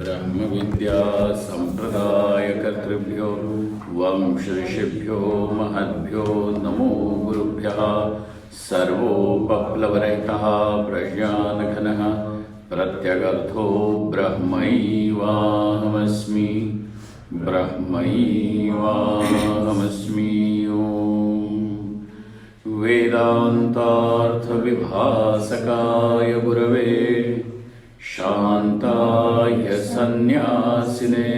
ब्रह्म विद्या संप्रदाय कर्तृभ्यो वंश ऋषिभ्यो महद्भ्यो नमो गुरुभ्यः सर्वोपप्लवरहितः प्रज्ञानघनः प्रत्यगर्थो ब्रह्मैवाहमस्मि ब्रह्मैवाहमस्मि। वेदान्तार्थविभासकाय गुरवे शान्ताय सन्न्यासिने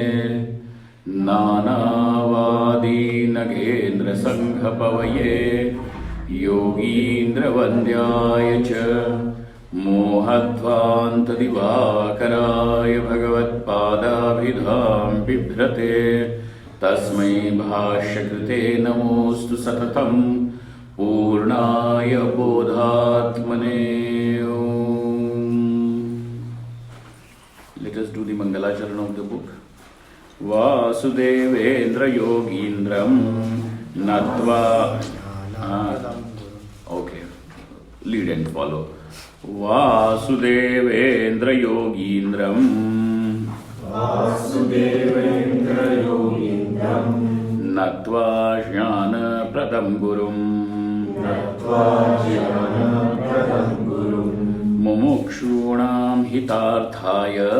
नानावादी नगेन्द्रसङ्घपवये योगीन्द्रवन्द्याय च मोहध्वान्तदिवाकराय भगवत्पादाभिधां बिभ्रते तस्मै भाष्यकृते नमोऽस्तु सततं पूर्णाय बोधात्मने। Let us do the Mangalacharan of the book. Vasudevendra Yogindram Natva. Okay, lead and follow. Vasudevendra Yogindram Vasudevendra Yogindram Natva Jnana Pradam Gurum Natva Jnana Pradam Gurum Mumukshunam hitarthaya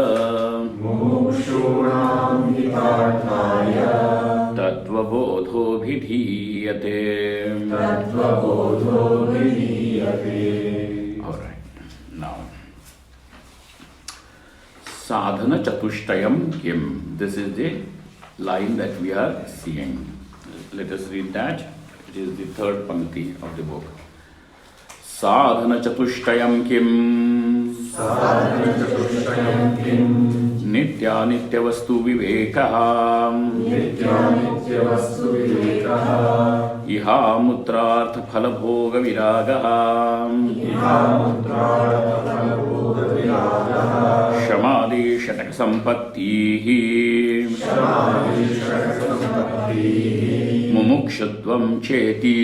Tattva Bodho bhidhiyate. Alright, now Sadhana Chatushtayam Kim. This is the line that we are seeing. Let us read that. It is the third pankti of the book. Sadhana Chatushtayam Kim Nitya Nitya Vastu Vivekaha Iha Mutrartha Phala Bhoga Viragaha Shamadhi Shatak Sampattihi Mumukshutvam Cheti.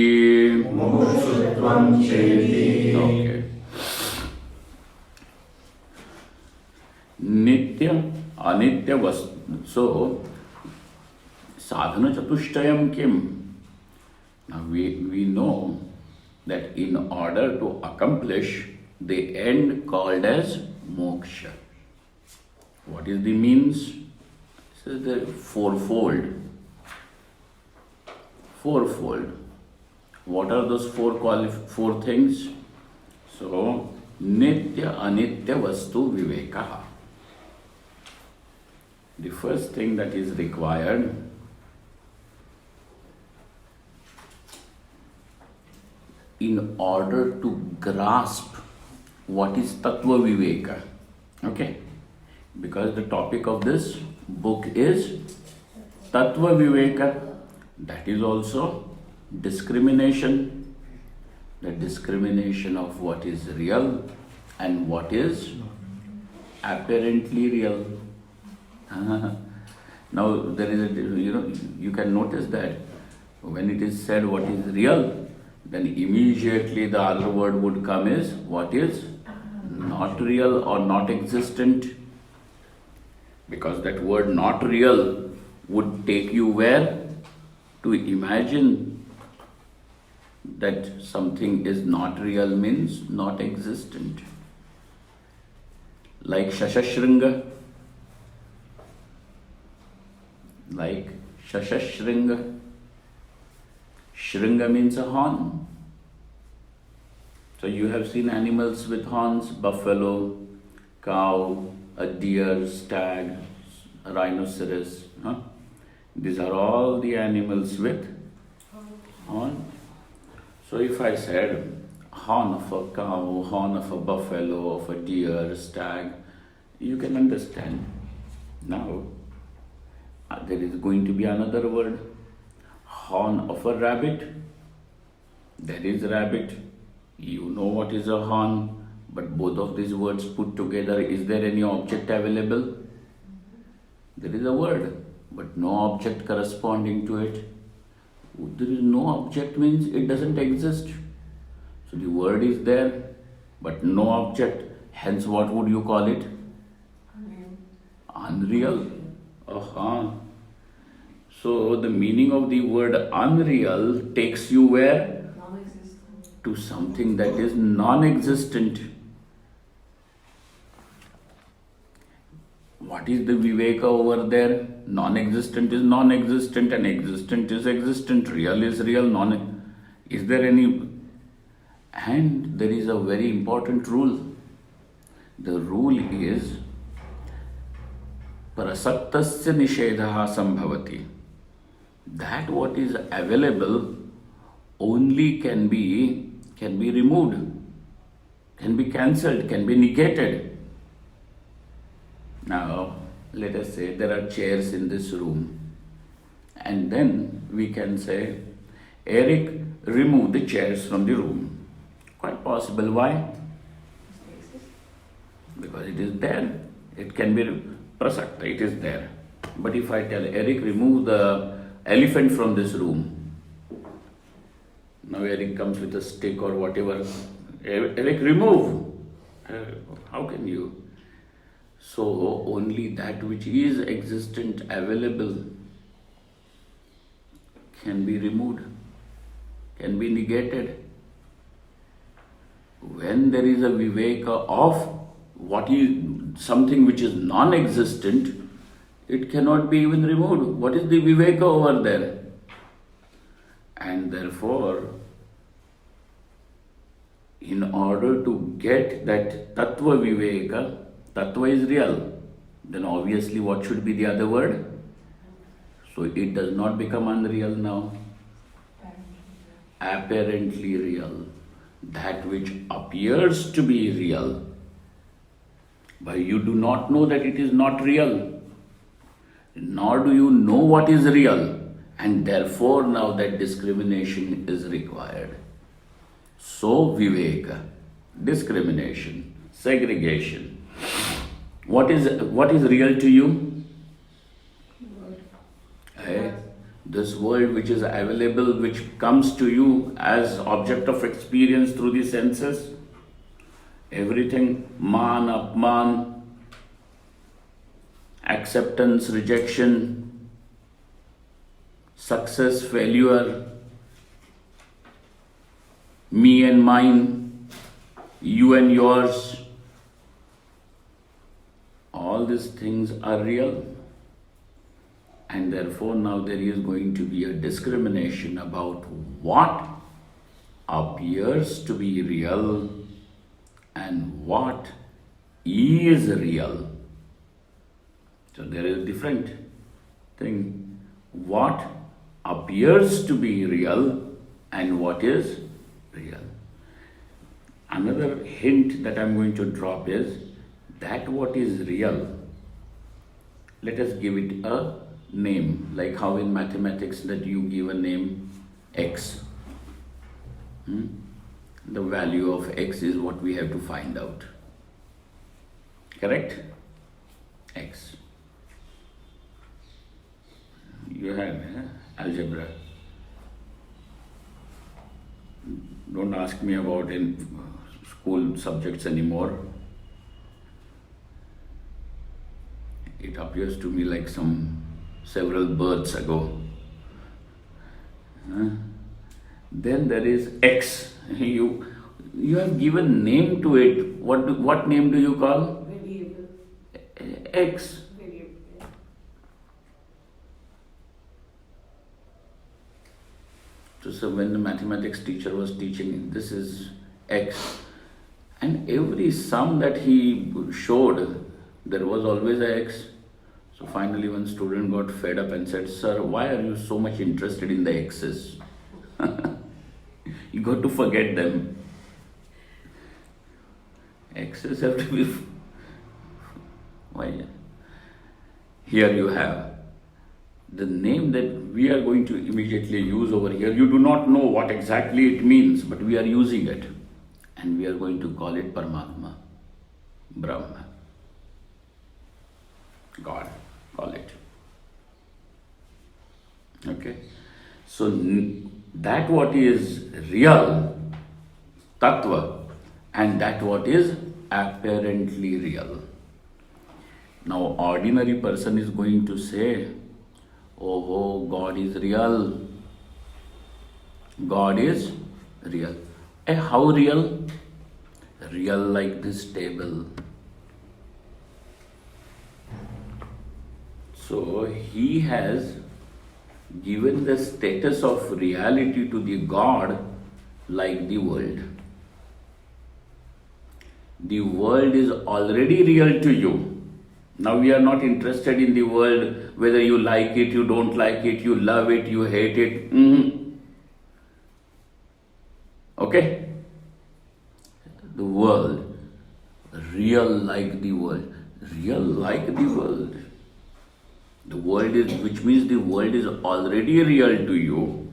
Okay. Nitya, Anitya Vastu. So, Sadhana Chatushtayam Kim. Now we know that in order to accomplish the end called as moksha. What is the means? This is the fourfold. Fourfold. What are those four things? So, Nitya Anitya Vastu Vivekaha. The first thing that is required in order to grasp what is Tattva Viveka. Okay? Because the topic of this book is Tattva Viveka. That is also discrimination. The discrimination of what is real and what is apparently real. Now there is you can notice that when it is said what is real, then immediately the other word would come is what is not real or not existent. Because that word not real would take you where? To imagine that something is not real means not existent. Like Shashashringa. Like Shashashringa. Shringa means a horn. So you have seen animals with horns, buffalo, cow, a deer, stag, a rhinoceros. These are all the animals with horn. So if I said horn of a cow, horn of a buffalo, of a deer, stag, you can understand. Now, there is going to be another word. Horn of a rabbit. There is rabbit. You know what is a horn. But both of these words put together, is there any object available? There is a word, but no object corresponding to it. There is no object means it doesn't exist. So the word is there, but no object. Hence, what would you call it? Unreal. So the meaning of the word unreal takes you where? To something that is non-existent. What is the viveka over there? Non-existent is non-existent and existent is existent. Real is real. Is there any? And there is a very important rule. The rule is prasaktasya nishedha sambhavati. That what is available only can be removed, can be cancelled, can be negated. Now, let us say there are chairs in this room, and then we can say, Eric, remove the chairs from the room. Quite possible. Why? Because it is there. It can be prasakta, it is there. But if I tell Eric, remove the elephant from this room, now Eric comes with a stick or whatever. Eric, remove. How can you? So only that which is existent, available, can be removed, can be negated. When there is a viveka of what is something which is non-existent, it cannot be even removed. What is the viveka over there? And therefore, in order to get that tattva viveka, tattva is real, then obviously what should be the other word? So it does not become unreal now. Apparently real. That which appears to be real, but you do not know that it is not real, nor do you know what is real, and therefore now that discrimination is required. So viveka, discrimination, segregation. What is real to you? This world which is available, which comes to you as object of experience through the senses. Everything, man, apman, acceptance, rejection, success, failure, me and mine, you and yours. All these things are real. And therefore now there is going to be a discrimination about what appears to be real and what is real. So there is a different thing. What appears to be real and what is real. Another hint that I'm going to drop is that what is real, let us give it a name, like how in mathematics that you give a name x. The value of x is what we have to find out. Correct? X. You have algebra. Don't ask me about in school subjects anymore. It appears to me like several births ago. Then there is X. You have given name to it. What name do you call? Variable. X. Variable. So when the mathematics teacher was teaching, this is X. And every sum that he showed, there was always a X. So finally one student got fed up and said, "Sir, why are you so much interested in the X's? You got to forget them. X's have to be..." Why? Here you have The name that we are going to immediately use over here, you do not know what exactly it means, but we are using it. And we are going to call it Paramatma, Brahma, God, call it. Okay? So that what is real, Tattva, and that what is apparently real. Now ordinary person is going to say, oh, God is real. God is real. How real? Real like this table. So he has given the status of reality to the God like the world. The world is already real to you. Now we are not interested in the world, whether you like it, you don't like it, you love it, you hate it. Okay? The world, real like the world. Real like the world. The world is, which means the world is already real to you,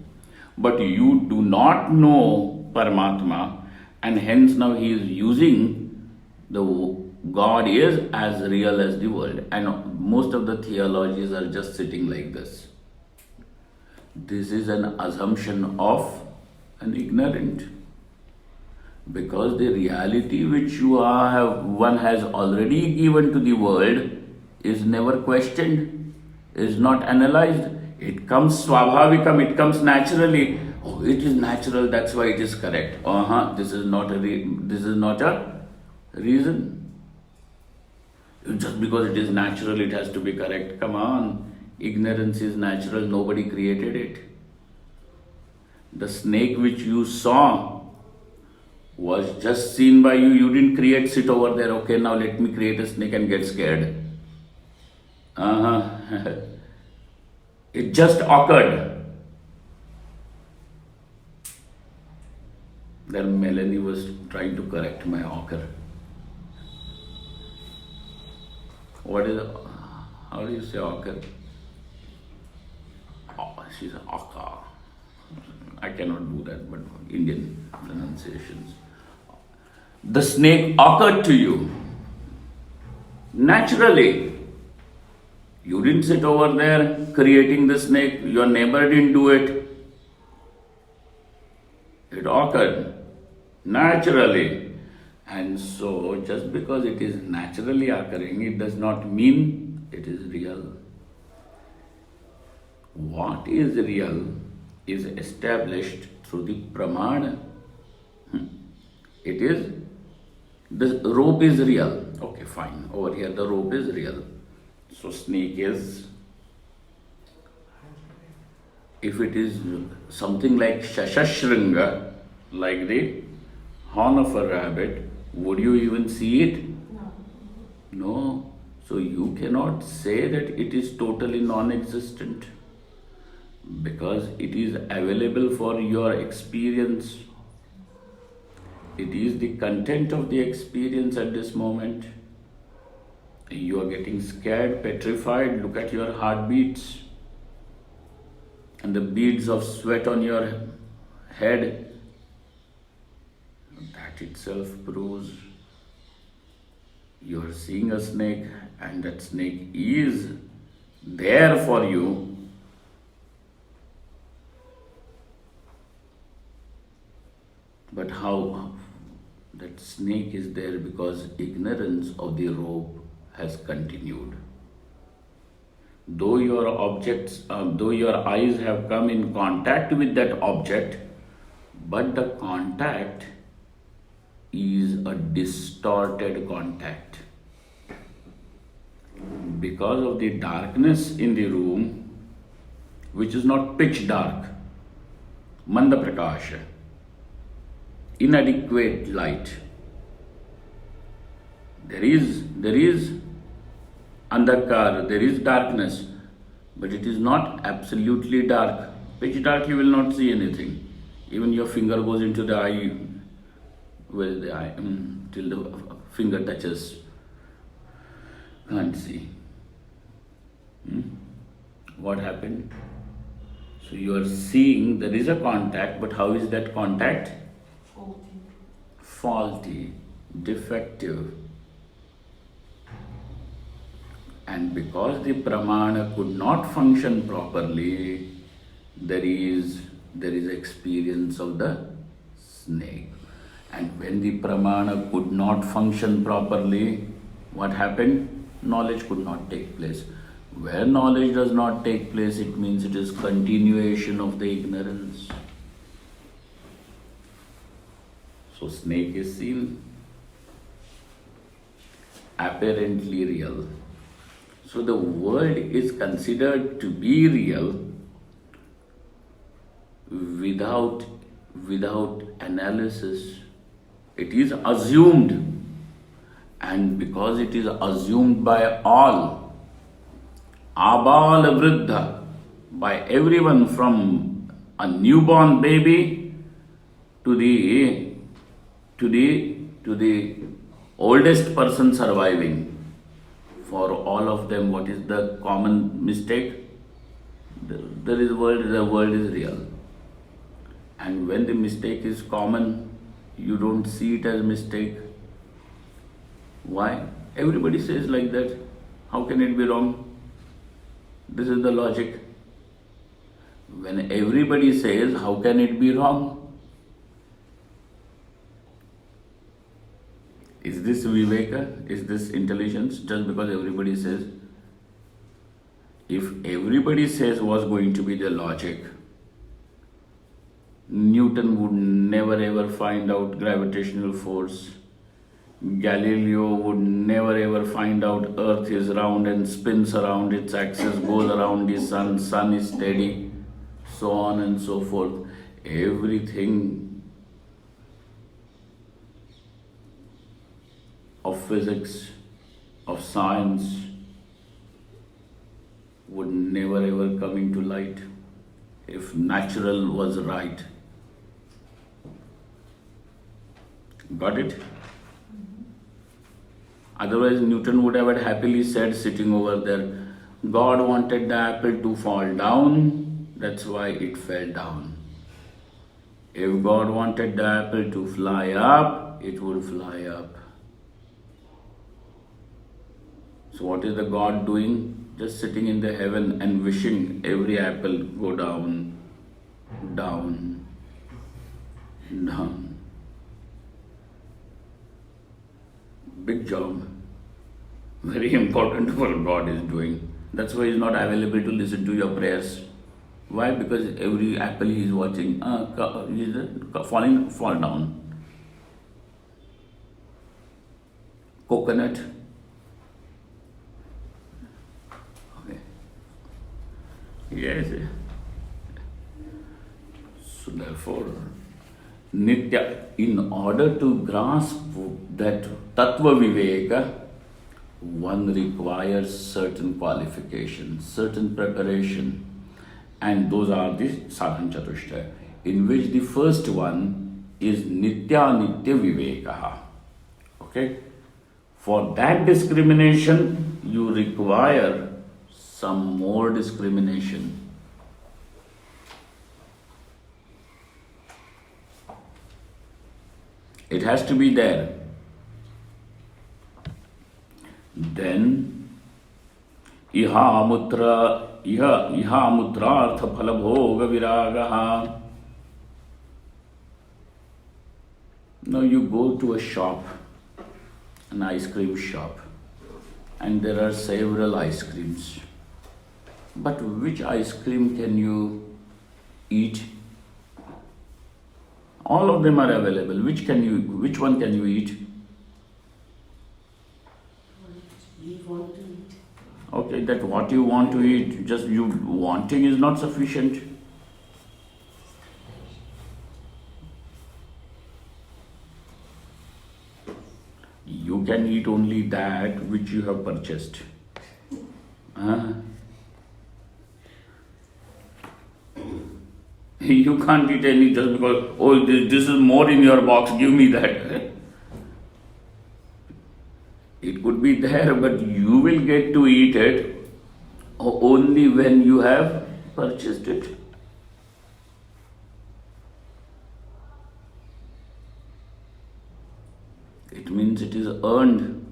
but you do not know Paramatma, and hence now he is using the God is as real as the world. And most of the theologies are just sitting like this. This is an assumption of an ignorant. Because the reality which you one has already given to the world is never questioned, is not analyzed. It comes swabhavikam, it comes naturally. Oh, it is natural, that's why it is correct. This is not a reason. Just because it is natural, it has to be correct. Come on, ignorance is natural, nobody created it. The snake which you saw was just seen by you, you didn't create, sit over there, okay, now let me create a snake and get scared. It just occurred. Then Melanie was trying to correct my occur. How do you say occur? Oh, she said occur. I cannot do that, but Indian pronunciations. The snake occurred to you naturally. You didn't sit over there creating the snake, your neighbor didn't do it. It occurred naturally. And so, just because it is naturally occurring, it does not mean it is real. What is real is established through the pramana. It is, the rope is real. Okay, fine. Over here the rope is real. So snake is, if it is something like shashashringa, like the horn of a rabbit, would you even see it? No. So you cannot say that it is totally non-existent, because it is available for your experience. It is the content of the experience at this moment. You are getting scared, petrified. Look at your heartbeats and the beads of sweat on your head. That itself proves you are seeing a snake, and that snake is there for you. But how? That snake is there because ignorance of the rope has continued. Though your eyes have come in contact with that object, but the contact is a distorted contact. Because of the darkness in the room, which is not pitch dark, manda prakasha, inadequate light. There is andhakar, there is darkness, but it is not absolutely dark. Pitch dark, you will not see anything. Even your finger goes into the eye, where the eye, till the finger touches, can't see. what happened? So you are seeing there is a contact, but how is that contact? Faulty, defective. And because the pramana could not function properly, there is experience of the snake. And when the pramana could not function properly, what happened? Knowledge could not take place. Where knowledge does not take place, it means it is continuation of the ignorance. So snake is seen, apparently real. So the world is considered to be real without analysis. It is assumed. And because it is assumed by all, abala vriddha, by everyone from a newborn baby to the oldest person surviving, for all of them, what is the common mistake? The world is real. And when the mistake is common, you don't see it as mistake. Why? Everybody says like that. How can it be wrong? This is the logic. When everybody says, how can it be wrong? Is this viveka? Is this intelligence? Just because everybody says. If everybody says was going to be the logic, Newton would never ever find out gravitational force. Galileo would never ever find out Earth is round and spins around its axis, goes around the sun is steady, so on and so forth. Everything of physics, of science would never ever come into light if natural was right. Got it? Otherwise, Newton would have happily said, sitting over there, God wanted the apple to fall down, that's why it fell down. If God wanted the apple to fly up, it would fly up. So what is the God doing? Just sitting in the heaven and wishing every apple go down, down, down. Big job. Very important what God is doing. That's why He's not available to listen to your prayers. Why? Because every apple He is watching, fall down. Coconut. Okay. Yes. So therefore, Nitya, in order to grasp that Tattva Viveka, one requires certain qualifications, certain preparation, and those are the Sadhan Chatushtaya, in which the first one is Nitya Nitya Viveka. Okay? For that discrimination, you require some more discrimination. It has to be there. Then, iha mutra artha phala bhoga viragaha. Now you go to a shop, an ice cream shop, and there are several ice creams. But which ice cream can you eat? All of them are available. Which one can you eat? We want to eat. Okay, that what you want to eat, just you wanting is not sufficient. You can eat only that which you have purchased. You can't eat any just because, oh, this is more in your box, give me that. It could be there, but you will get to eat it only when you have purchased it. It means it is earned.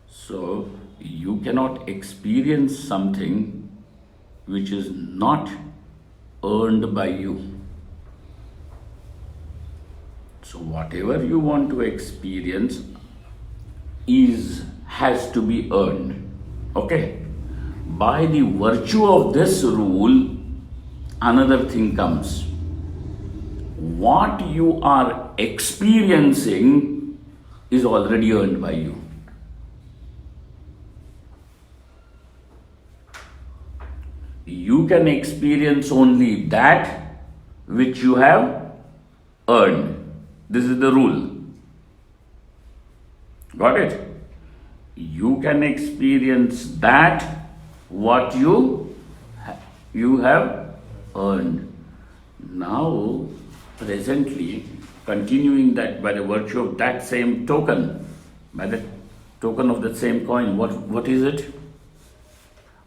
So you cannot experience something which is not earned by you. So whatever you want to experience has to be earned. Okay? By the virtue of this rule, another thing comes. What you are experiencing is already earned by you. You can experience only that which you have earned. This is the rule. Got it? You can experience that what you have earned. Now, presently, continuing that by the virtue of that same token, by the token of that same coin, what is it?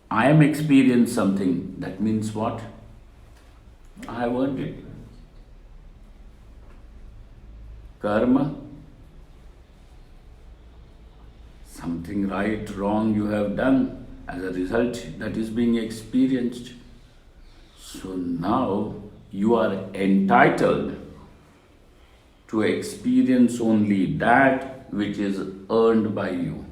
I am experiencing something. That means what? I have earned it. Karma. Something right, wrong you have done. As a result, that is being experienced. So now you are entitled to experience only that which is earned by you.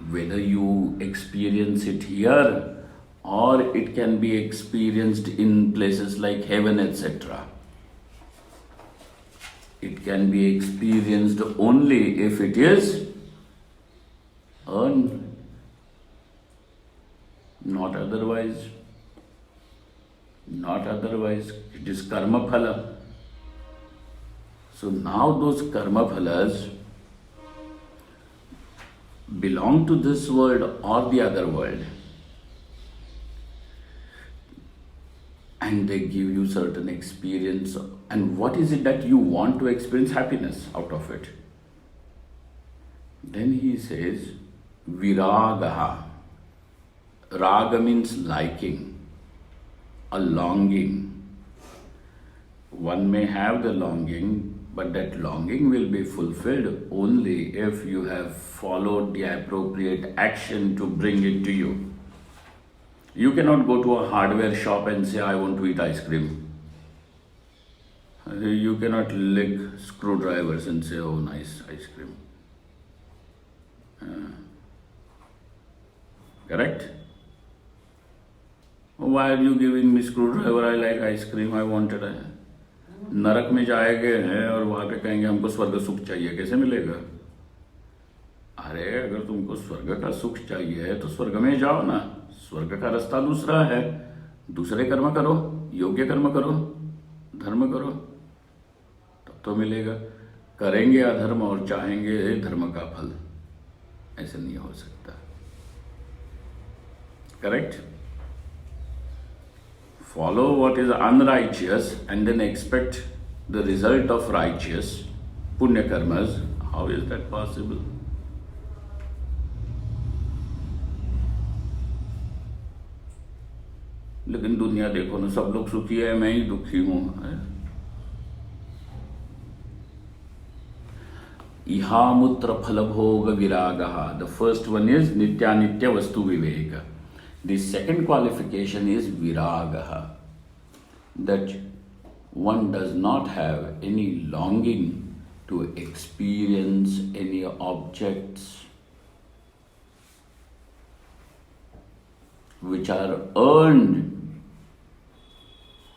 Whether you experience it here or it can be experienced in places like heaven, etc. It can be experienced only if it is earned, not otherwise. Not otherwise. It is karma phala. So now those karma phalas belong to this world or the other world, and they give you certain experience. And what is it that you want to experience? Happiness out of it. Then he says viragaha. Raga means liking, a longing. One may have the longing, but that longing will be fulfilled only if you have followed the appropriate action to bring it to you. You cannot go to a hardware shop and say, I want to eat ice cream. You cannot lick screwdrivers and say, oh, nice ice cream. Correct? Why are you giving me screwdriver? I like ice cream. I wanted a... नरक में जाएंगे हैं और वहाँ पे कहेंगे हमको स्वर्ग सुख चाहिए, कैसे मिलेगा? अरे अगर तुमको स्वर्ग का सुख चाहिए तो स्वर्ग में जाओ ना. स्वर्ग का रास्ता दूसरा है. दूसरे कर्म करो, योग्य कर्म करो, धर्म करो, तब तो मिलेगा. करेंगे अधर्म और चाहेंगे धर्म का फल, ऐसे नहीं हो सकता. Correct? Follow what is unrighteous and then expect the result of righteous punya karmas. How is that possible? लेकिन दुनिया देखो ना, सब लोग सुखी है, मैं ही दुखी हूं. इहामुत्र फल भोग विरागः. The first one is nityanitya vastu viveka. The second qualification is viragaha, that one does not have any longing to experience any objects which are earned,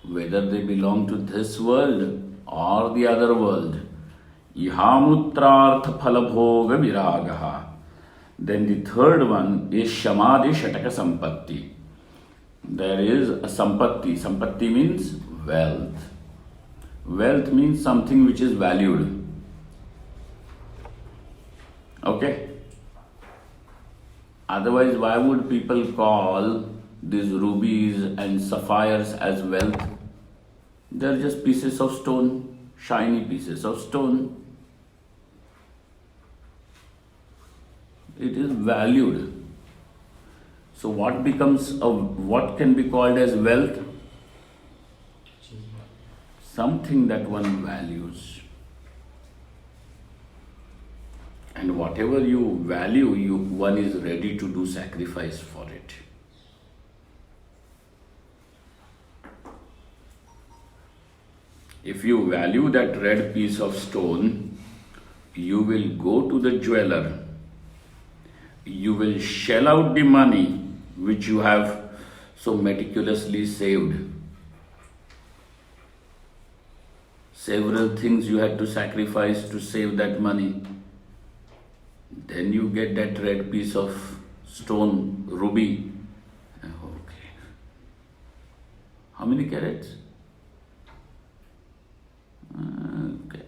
whether they belong to this world or the other world. Ihamutrartha phalabhoga viragaha. Then the third one is Shamadhi Shataka Sampatti. There is a Sampatti. Sampatti means wealth. Wealth means something which is valued. Okay? Otherwise, why would people call these rubies and sapphires as wealth? They are just pieces of stone, shiny pieces of stone. It is valued. So what can be called as wealth? Something that one values. And whatever you value, one is ready to do sacrifice for it. If you value that red piece of stone, you will go to the jeweler. You will shell out the money which you have so meticulously saved. Several things you had to sacrifice to save that money. Then you get that red piece of stone, ruby. Okay. How many carats? Okay.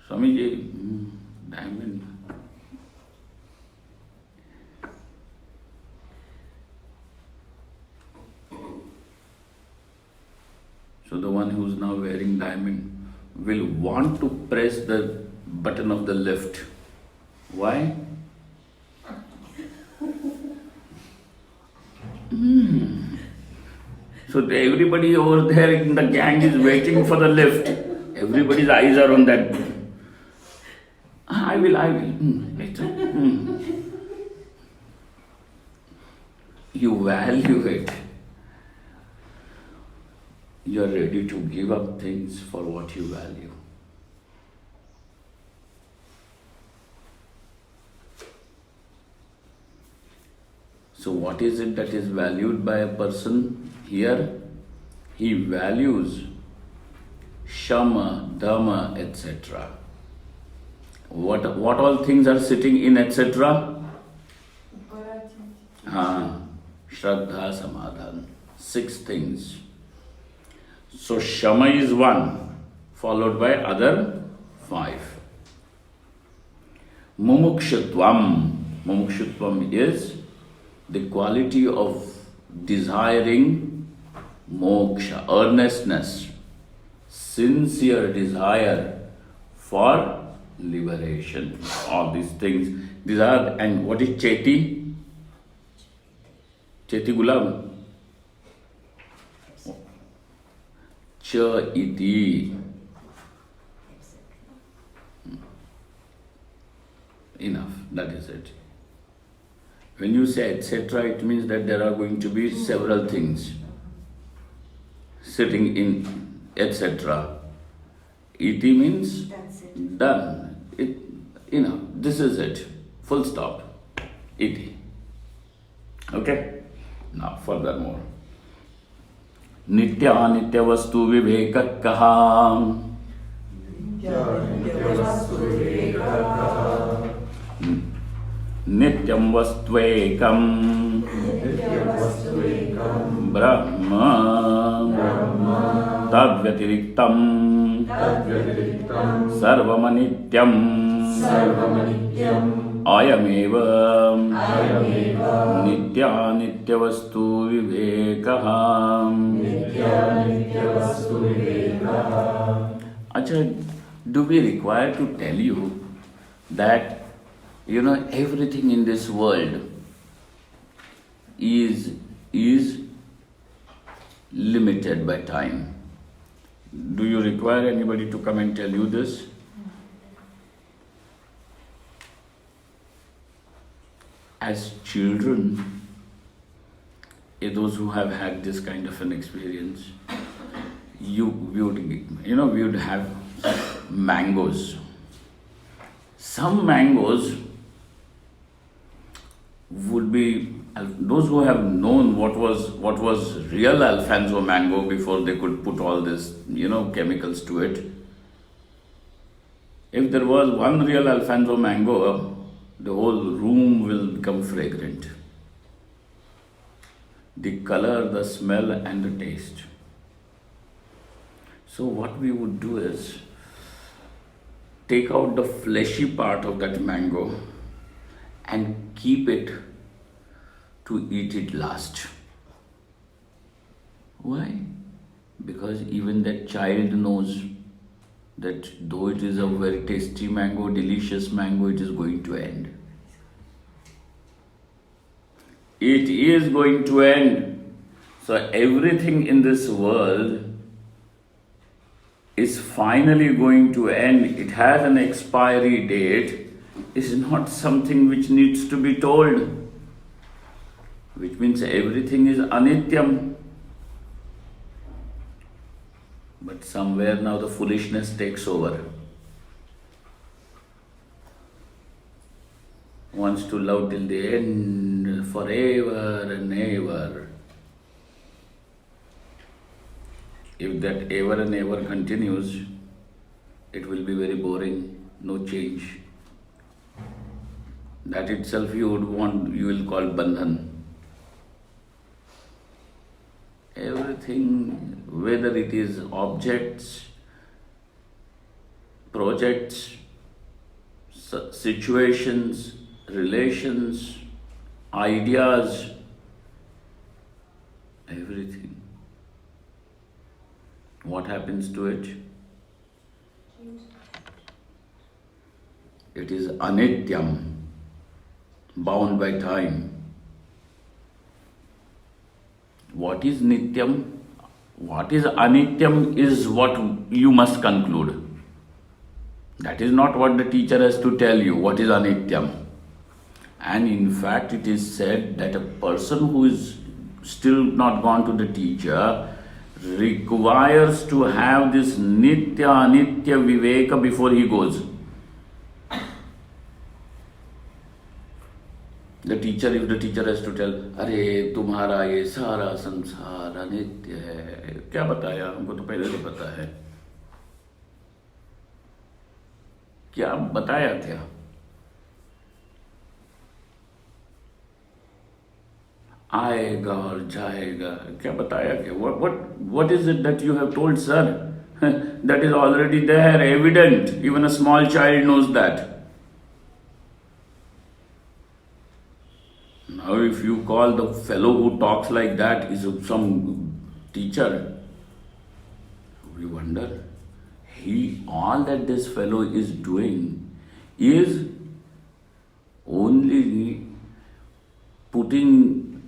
Swamiji, diamond. So the one who's now wearing diamond will want to press the button of the lift. Why? So everybody over there in the gang is waiting for the lift. Everybody's eyes are on that. I will. You value it. You are ready to give up things for what you value. So what is it that is valued by a person here? He values Shama, Dhamma, etc. What all things are sitting in etc.? Shraddha, Samadhan. 6 things. So Shama is 1, followed by other 5. Mumukshutvam. Mumukshutvam is the quality of desiring moksha, earnestness, sincere desire for liberation. All these things. These are, and what is Cheti? Cheti Gulam. Cha iti. Enough, that is it. When you say etc., it means that there are going to be several things sitting in etc. Iti means done. This is it. Full stop. Iti. Okay? Now, furthermore. Nitya nitya vastu viveka kaha. Nityam vastvekam Brahma Tadvyatiriktam Sarvamanityam Ayameva Nitya nitya vastu vivekaha. Acha, do we require to tell you that everything in this world is limited by time? Do you require anybody to come and tell you this? As children, those who have had this kind of an experience, we would have mangoes. Some mangoes would be, those who have known what was real Alfonso mango before they could put all this, chemicals to it. If there was one real Alfonso mango, the whole room will become fragrant. The color, the smell and the taste. So what we would do is take out the fleshy part of that mango and keep it to eat it last. Why? Because even that child knows that though it is a very tasty mango, delicious mango, it is going to end. it is going to end. So everything in this world is finally going to end. It has an expiry date. It's not something which needs to be told, which means everything is anityam. But somewhere now the foolishness takes over. Wants to love till the end, forever and ever. If that ever and ever continues, it will be very boring, no change. That itself you will call bandhan. Everything, whether it is objects, projects, situations, relations, ideas, everything. What happens to it? It is anityam, bound by time. What is nityam? What is anityam is what you must conclude. That is not what the teacher has to tell you, what is anityam. And in fact, it is said that a person who is still not gone to the teacher requires to have this nitya anitya viveka before he goes. If the teacher has to tell, अरे तुम्हारा ये सारा संसार अनित्य है, क्या बताया? हमको तो पहले से पता है. क्या बताया क्या? आएगा और जाएगा, क्या बताया क्या? What is it that you have told, sir? That is already there, evident. Even a small child knows that. Now if you call the fellow who talks like that is some teacher, we wonder, all that this fellow is doing is only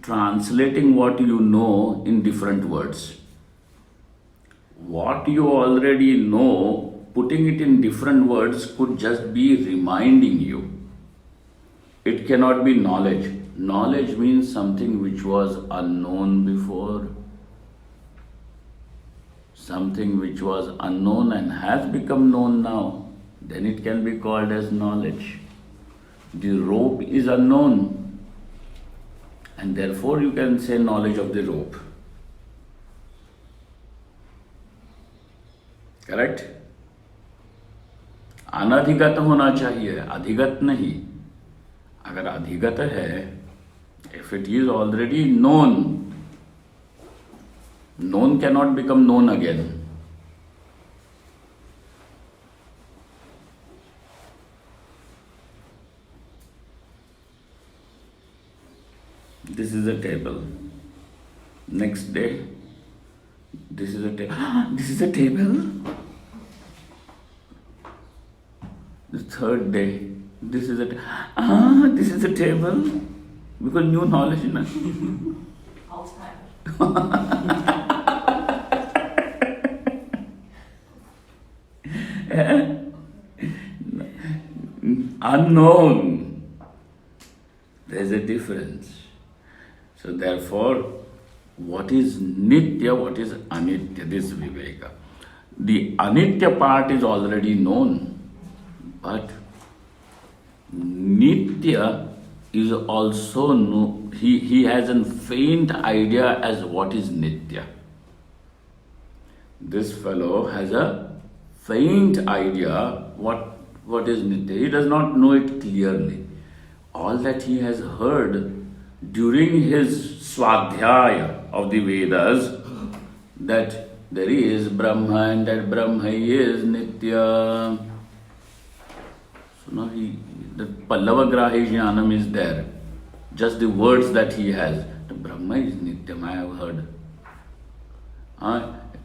translating what you know in different words. What you already know, putting it in different words could just be reminding you. It cannot be knowledge. Knowledge means something which was unknown before, something which was unknown and has become known now. Then it can be called as knowledge. The rope is unknown, and therefore you can say knowledge of the rope. Correct? अनधिगत होना चाहिए, अधिगत नहीं. अगर अधिगत है, if it is already known, known cannot become known again. This is a table. Next day, this is a table. This is a table. The third day, this is a this is a table. Because new knowledge, na? Unknown. There is a difference. So therefore, what is nitya, what is anitya, this viveka. The anitya part is already known, but nitya is also known. He has a faint idea as what is nitya. This fellow has a faint idea what is nitya. He does not know it clearly. All that he has heard during his swadhyaya of the Vedas, that there is Brahma and that Brahma is nitya. So now the Pallava-grahi jnanam is there. Just the words that he has. The Brahma is nityam, I have heard.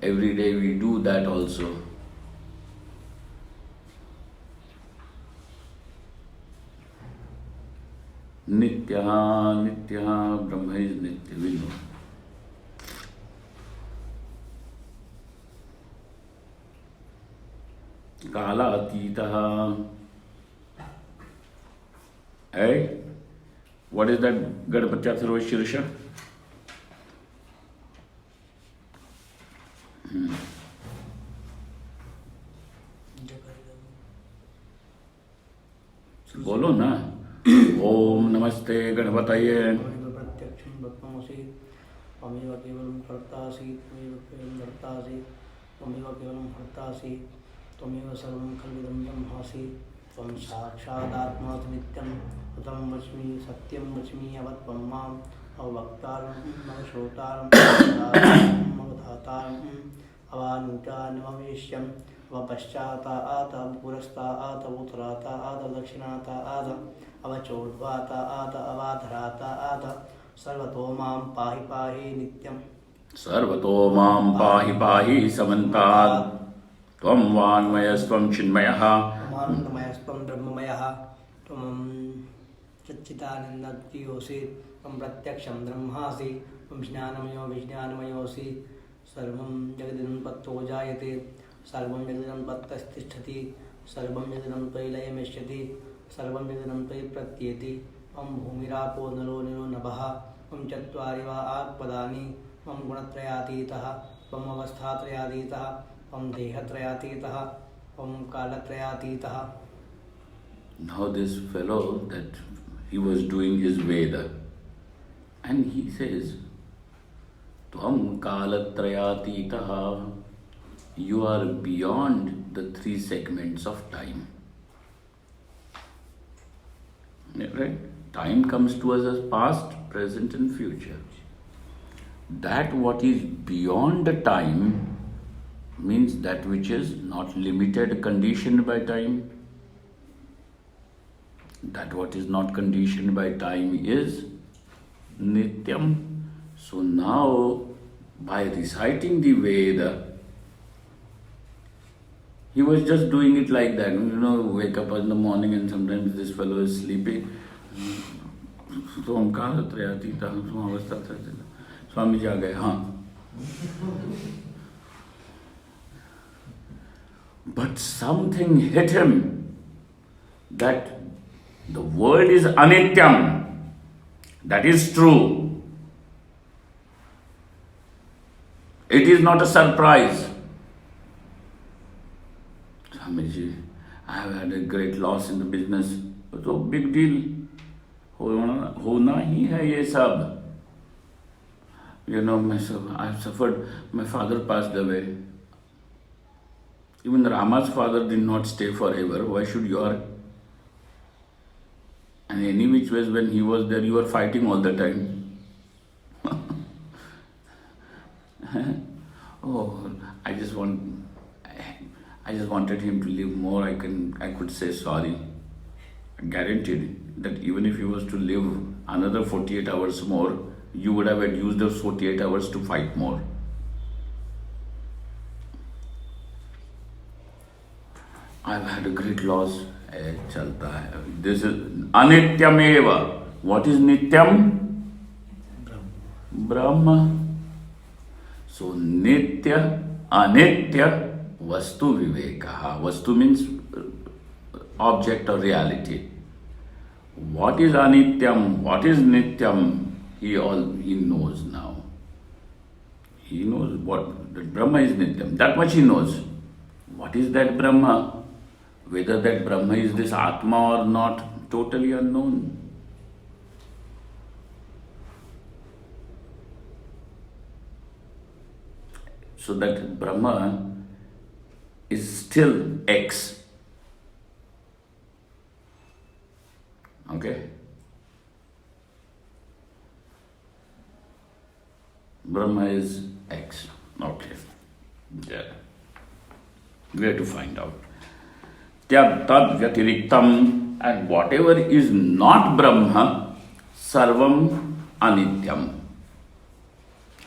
Every day we do that also. Nityaha, Nityaha, Brahma is Nitya, we know. Kala Atitaha. Hey, what is that Gadapatya Sarva Shirsha? बोलो ना. ओम नमस्ते गणपतये. प्रत्यक्षं ब्रह्मसि त्वमेव केवलं कर्तासि त्वमेव केवलं कर्तासि त्वमेव केवलं कर्तासि त्वमेव सर्वं खल्विदं ब्रह्मासि त्वं साक्षादात्मासि नित्यं कथं वच्मि सत्यं वच्मि अवत्वं माम् अवक्तारं मम श्रोतारं मम धातारम् अवानुटानमवेश्यम् अवपश्चाता आत पुरस्ता आत उत्तराता आत दक्षिणाता आत अवचोद्वाता आत अवाधराता आत सर्वतो मां पाहि पाहि नित्यं सर्वतो मां पाहि पाहि समन्तात् त्वं वाङ्मयस्त्वं चिन्मयः मानन्दमयस्त्वं ब्रह्ममयः त्वं सच्चिदानन्दयोऽसि त्वं प्रत्यक्षं ब्रह्मासि त्वं ज्ञानमयो विज्ञानमयोऽसि सर्वं जगदिदम्पत्तो जायते सर्वं जगदिदम्पत्तस्तिष्ठति सर्वं जगदिदं त्वयि लयमिष्यति सर्वं जगदिदं त्वयि प्रत्येति त्वं भूमिरापो नलो निलो नभः त्वं चत्वारि वा आत्पदानि त्वं गुणत्रयातीतः त्वम् अवस्थात्रयातीतः त्वं देहत्रयातीतः त्वं कालत्रयातीतः. Now this fellow that he was doing his Veda, and he says, Tvam kalatrayatitaha, you are beyond the three segments of time. Right? Time comes to us as past, present and future. That what is beyond the time means that which is not limited, conditioned by time. That what is not conditioned by time is Nityam. So now, by reciting the Veda, he was just doing it like that. Wake up in the morning and sometimes this fellow is sleeping. Swami ji aa gaye, But something hit him that the world is anityam. That is true. It is not a surprise. Swamiji, I have had a great loss in the business. So big deal. होना ही है ये सब. I have suffered. My father passed away. Even Rama's father did not stay forever. Why should your? And any which ways, when he was there, you were fighting all the time. Oh, I just wanted him to live more. I could say sorry. Guaranteed that even if he was to live another 48 hours more, you would have used those 48 hours to fight more. I've had a great loss. Chalta hai. This is anityameva. What is nityam? Brahma. So nitya, anitya, vastu vivekaha. Vastu means object or reality. What is anityam? What is nityam? He knows now. He knows what that Brahma is nityam. That much he knows. What is that Brahma? Whether that Brahma is this Atma or not, totally unknown. So that Brahma is still X. Okay? Brahma is X. Okay. Yeah. We have to find out. Tad vyatiriktam, and whatever is not Brahma, sarvam anityam.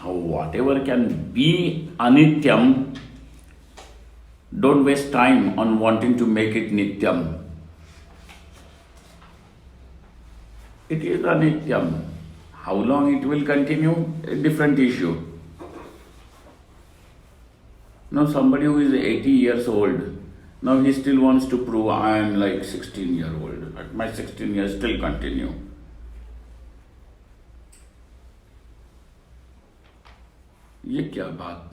Whatever can be anityam, don't waste time on wanting to make it nityam. It is anityam. How long it will continue? A different issue. Now somebody who is 80 years old, now he still wants to prove I am like 16-year-old. My 16 years still continue. ये क्या बात?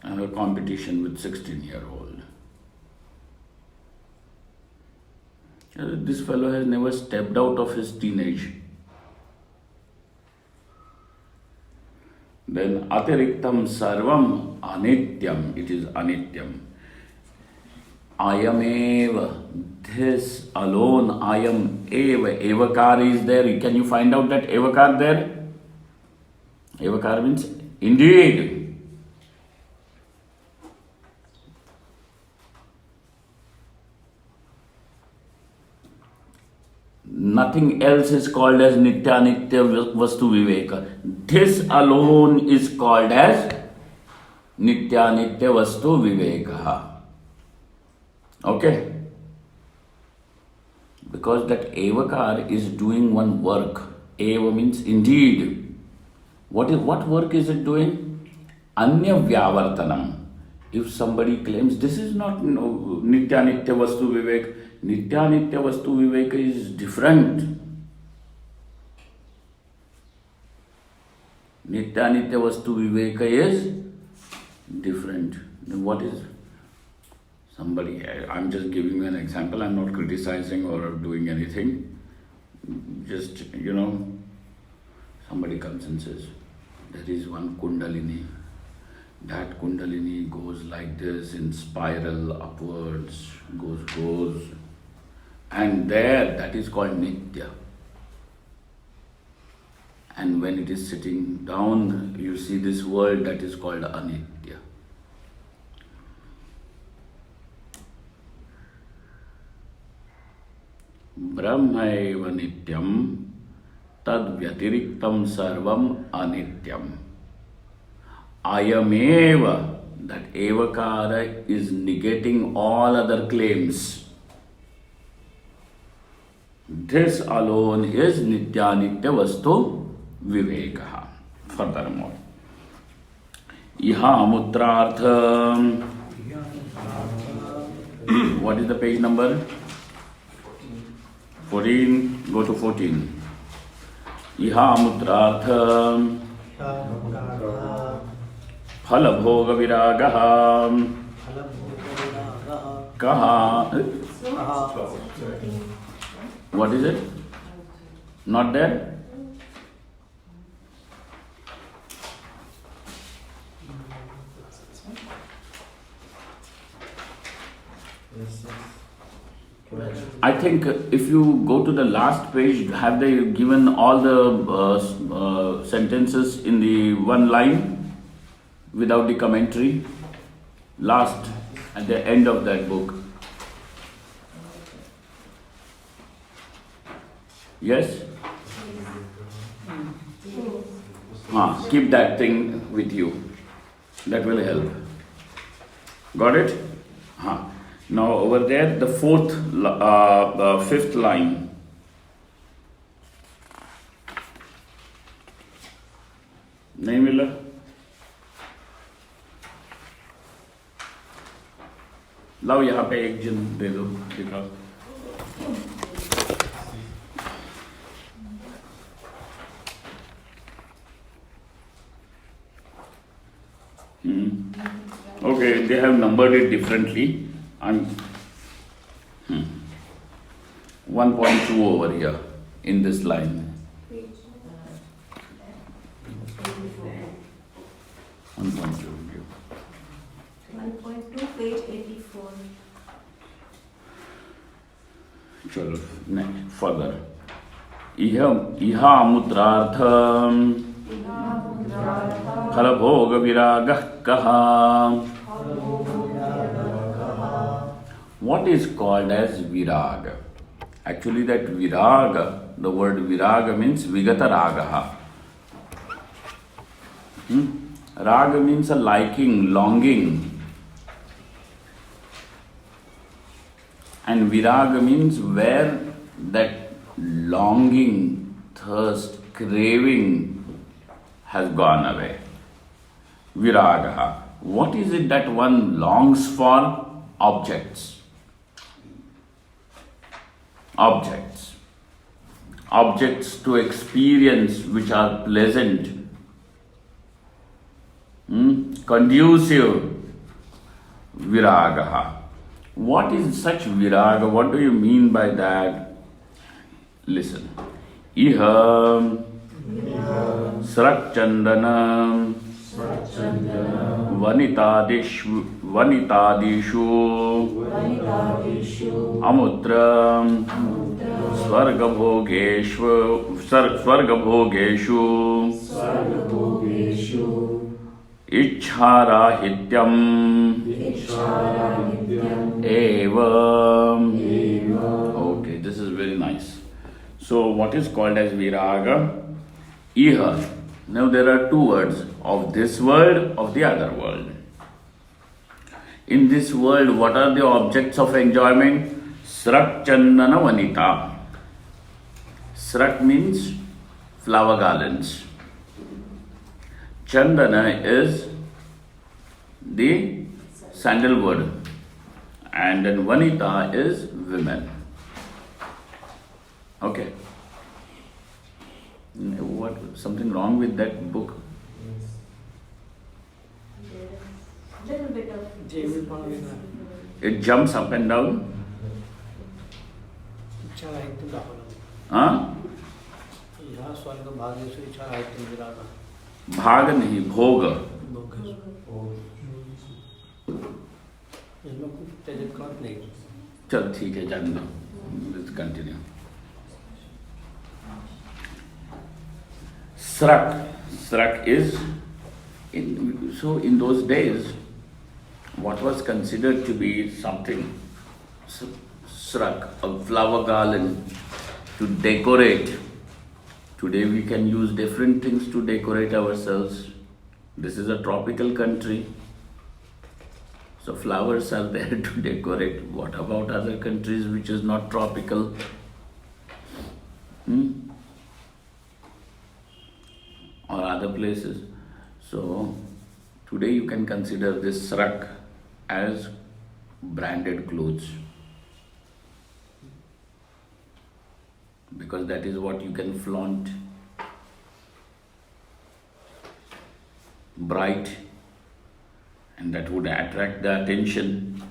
I have a competition with 16-year-old. This fellow has never stepped out of his teenage. Then atiriktam sarvam anityam. It is anityam. Ayameva. This alone, ayam eva. Evakar is there. Can you find out that evakar there? Evakar means indeed. Nothing else is called as nitya nitya vastu viveka. This alone is called as nitya nitya vastu viveka. Okay? Because that evakar is doing one work. Eva means indeed. What work is it doing? Anya vyavartanam. If somebody claims this is not nitya nitya vastu vivek, nitya nitya vastu viveka is different. Nitya nitya vastu viveka is different. Then what is somebody? I'm just giving you an example. I'm not criticizing or doing anything. Just somebody comes and says there is one kundalini. That kundalini goes like this in spiral upwards, goes. And there, that is called nitya. And when it is sitting down, you see this world, that is called anitya. Brahmaiva nityam tad vyatiriktam sarvam anityam. Ayameva, that evakara is negating all other claims. This alone is nitya nitya vastu viveka. Furthermore, iha mutrartham. What is the page number? 14. Go to 14. Iha mutrartham. फल भोग विरागः कहा. What is it? Not there? I think if you go to the last page, have they given all the sentences in the one line? Without the commentary, last at the end of that book. Yes? Keep that thing with you. That will help. Got it? Now over there, the fifth line. नहीं मिला? लाओ यहाँ पे एक जन दे दो दिखाओ. Okay, they have numbered it differently. I'm 1.2 over here in this line. 1.2. 1.2, page 84. चलो next further. इहा मुद्रार्थम फल भोग विरागः कहा. What is called as viraga? Actually, that viraga, the word viraga means vigata ragaha. Raga means a liking, longing. And viraga means where that longing, thirst, craving has gone away. Viraga. What is it that one longs for? Objects. Objects. Objects to experience which are pleasant, conducive. Viraga. What is such viraga? What do you mean by that? Listen. Iha srakchandanam vanitadishu amutram swargabhogeshu ichharahityam eva. Okay, this is very nice. So what is called as viraga? Iha. Now there are two words, of this world, of the other world. In this world, what are the objects of enjoyment? Srak chandana vanita. Srak means flower garlands. Chandana is the sandalwood, and then vanita is women. Okay. What? Something wrong with that book? Little bit of. It jumps up and down. इच्छा राहित्यं दाखवलं. Huh? ह्या स्वर्ग भागेषु इच्छा राहित्यं विराग. भाग नहीं, भोग. ये लोग त्याच्यात कळत नाही. चल ठीक है, जान दो. Let's continue. Srak. Srak is in those days, what was considered to be something, srak, a flower garland to decorate. Today we can use different things to decorate ourselves. This is a tropical country, so flowers are there to decorate. What about other countries which is not tropical? Or other places. So today you can consider this srak as branded clothes, because that is what you can flaunt. Bright, and that would attract the attention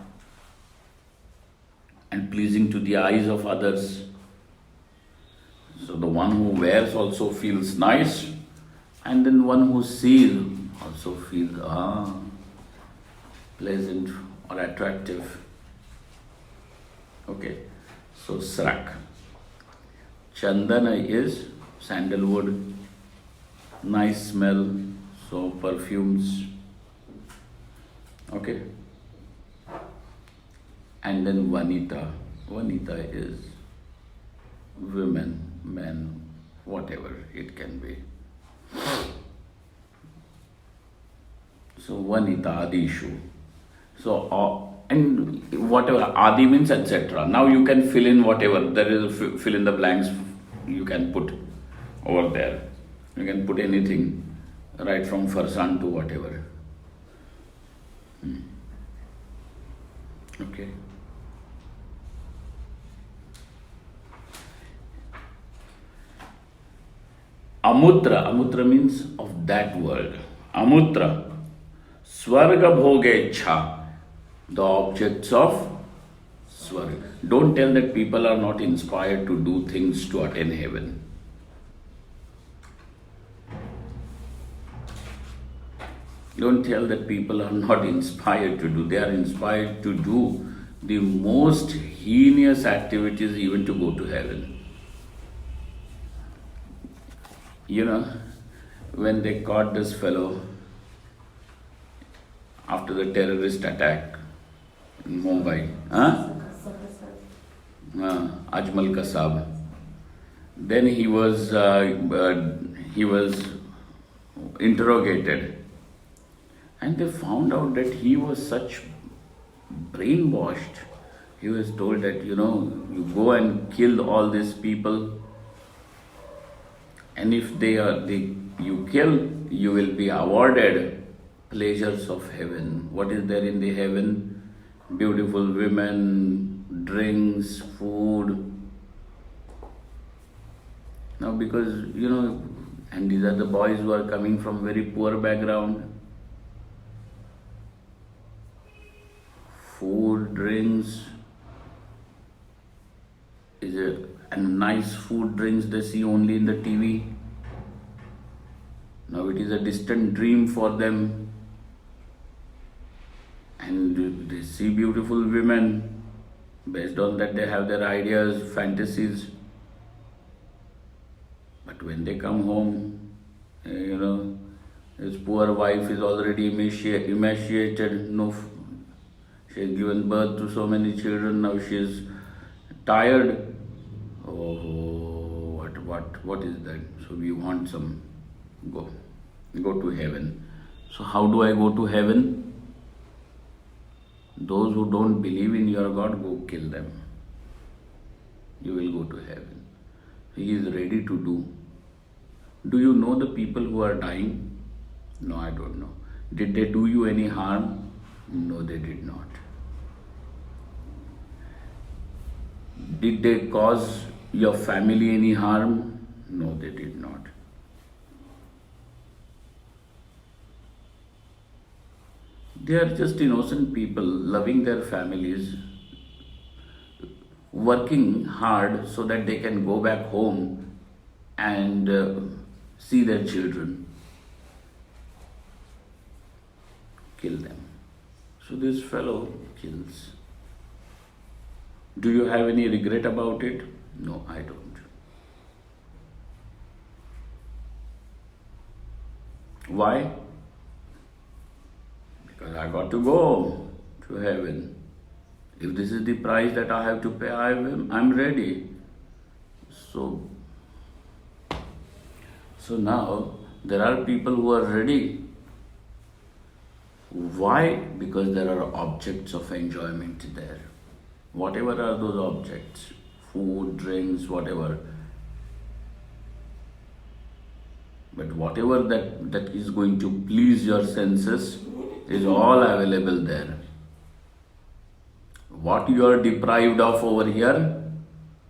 and pleasing to the eyes of others. So the one who wears also feels nice, and then one who sees also feels pleasant or attractive. Okay, so srak. Chandana is sandalwood, nice smell, so perfumes. Okay, and then vanita. Vanita is women, men, whatever it can be. So vanita adishu. So and whatever adi means etc. Now you can fill in whatever there is. Fill in the blanks. You can put over there. You can put anything, right from farsan to whatever. Okay. Amutra. Amutra means of that world. Amutra. Swarga bhogecha. The objects of swarga. Don't tell that people are not inspired to do things to attain heaven. Don't tell that people are not inspired to do. They are inspired to do the most heinous activities even to go to heaven. You know, when they caught this fellow after the terrorist attack in Mumbai, Ajmal Kasab, then he was interrogated, and they found out that he was such brainwashed. He was told that, you go and kill all these people, and if you kill, you will be awarded pleasures of heaven. What is there in the heaven? Beautiful women, drinks, food. Now because, and these are the boys who are coming from very poor background. Food, drinks, and nice food, drinks they see only in the TV. Now it is a distant dream for them. And they see beautiful women. Based on that they have their ideas, fantasies. But when they come home, his poor wife is already emaciated. She has given birth to so many children. Now she is tired. Oh, what is that? So we want some go to heaven. So how do I go to heaven? Those who don't believe in your God, go kill them. You will go to heaven. He is ready to do. Do you know the people who are dying? No, I don't know. Did they do you any harm? No, they did not. Did they cause your family any harm? No, they did not. They are just innocent people loving their families, working hard so that they can go back home and see their children. Kill them. So this fellow kills. Do you have any regret about it? No, I don't. Why? Because I got to go to heaven. If this is the price that I have to pay, I'm ready. So now there are people who are ready. Why? Because there are objects of enjoyment there. Whatever are those objects, food, drinks, whatever. But whatever that is going to please your senses is all available there. What you are deprived of over here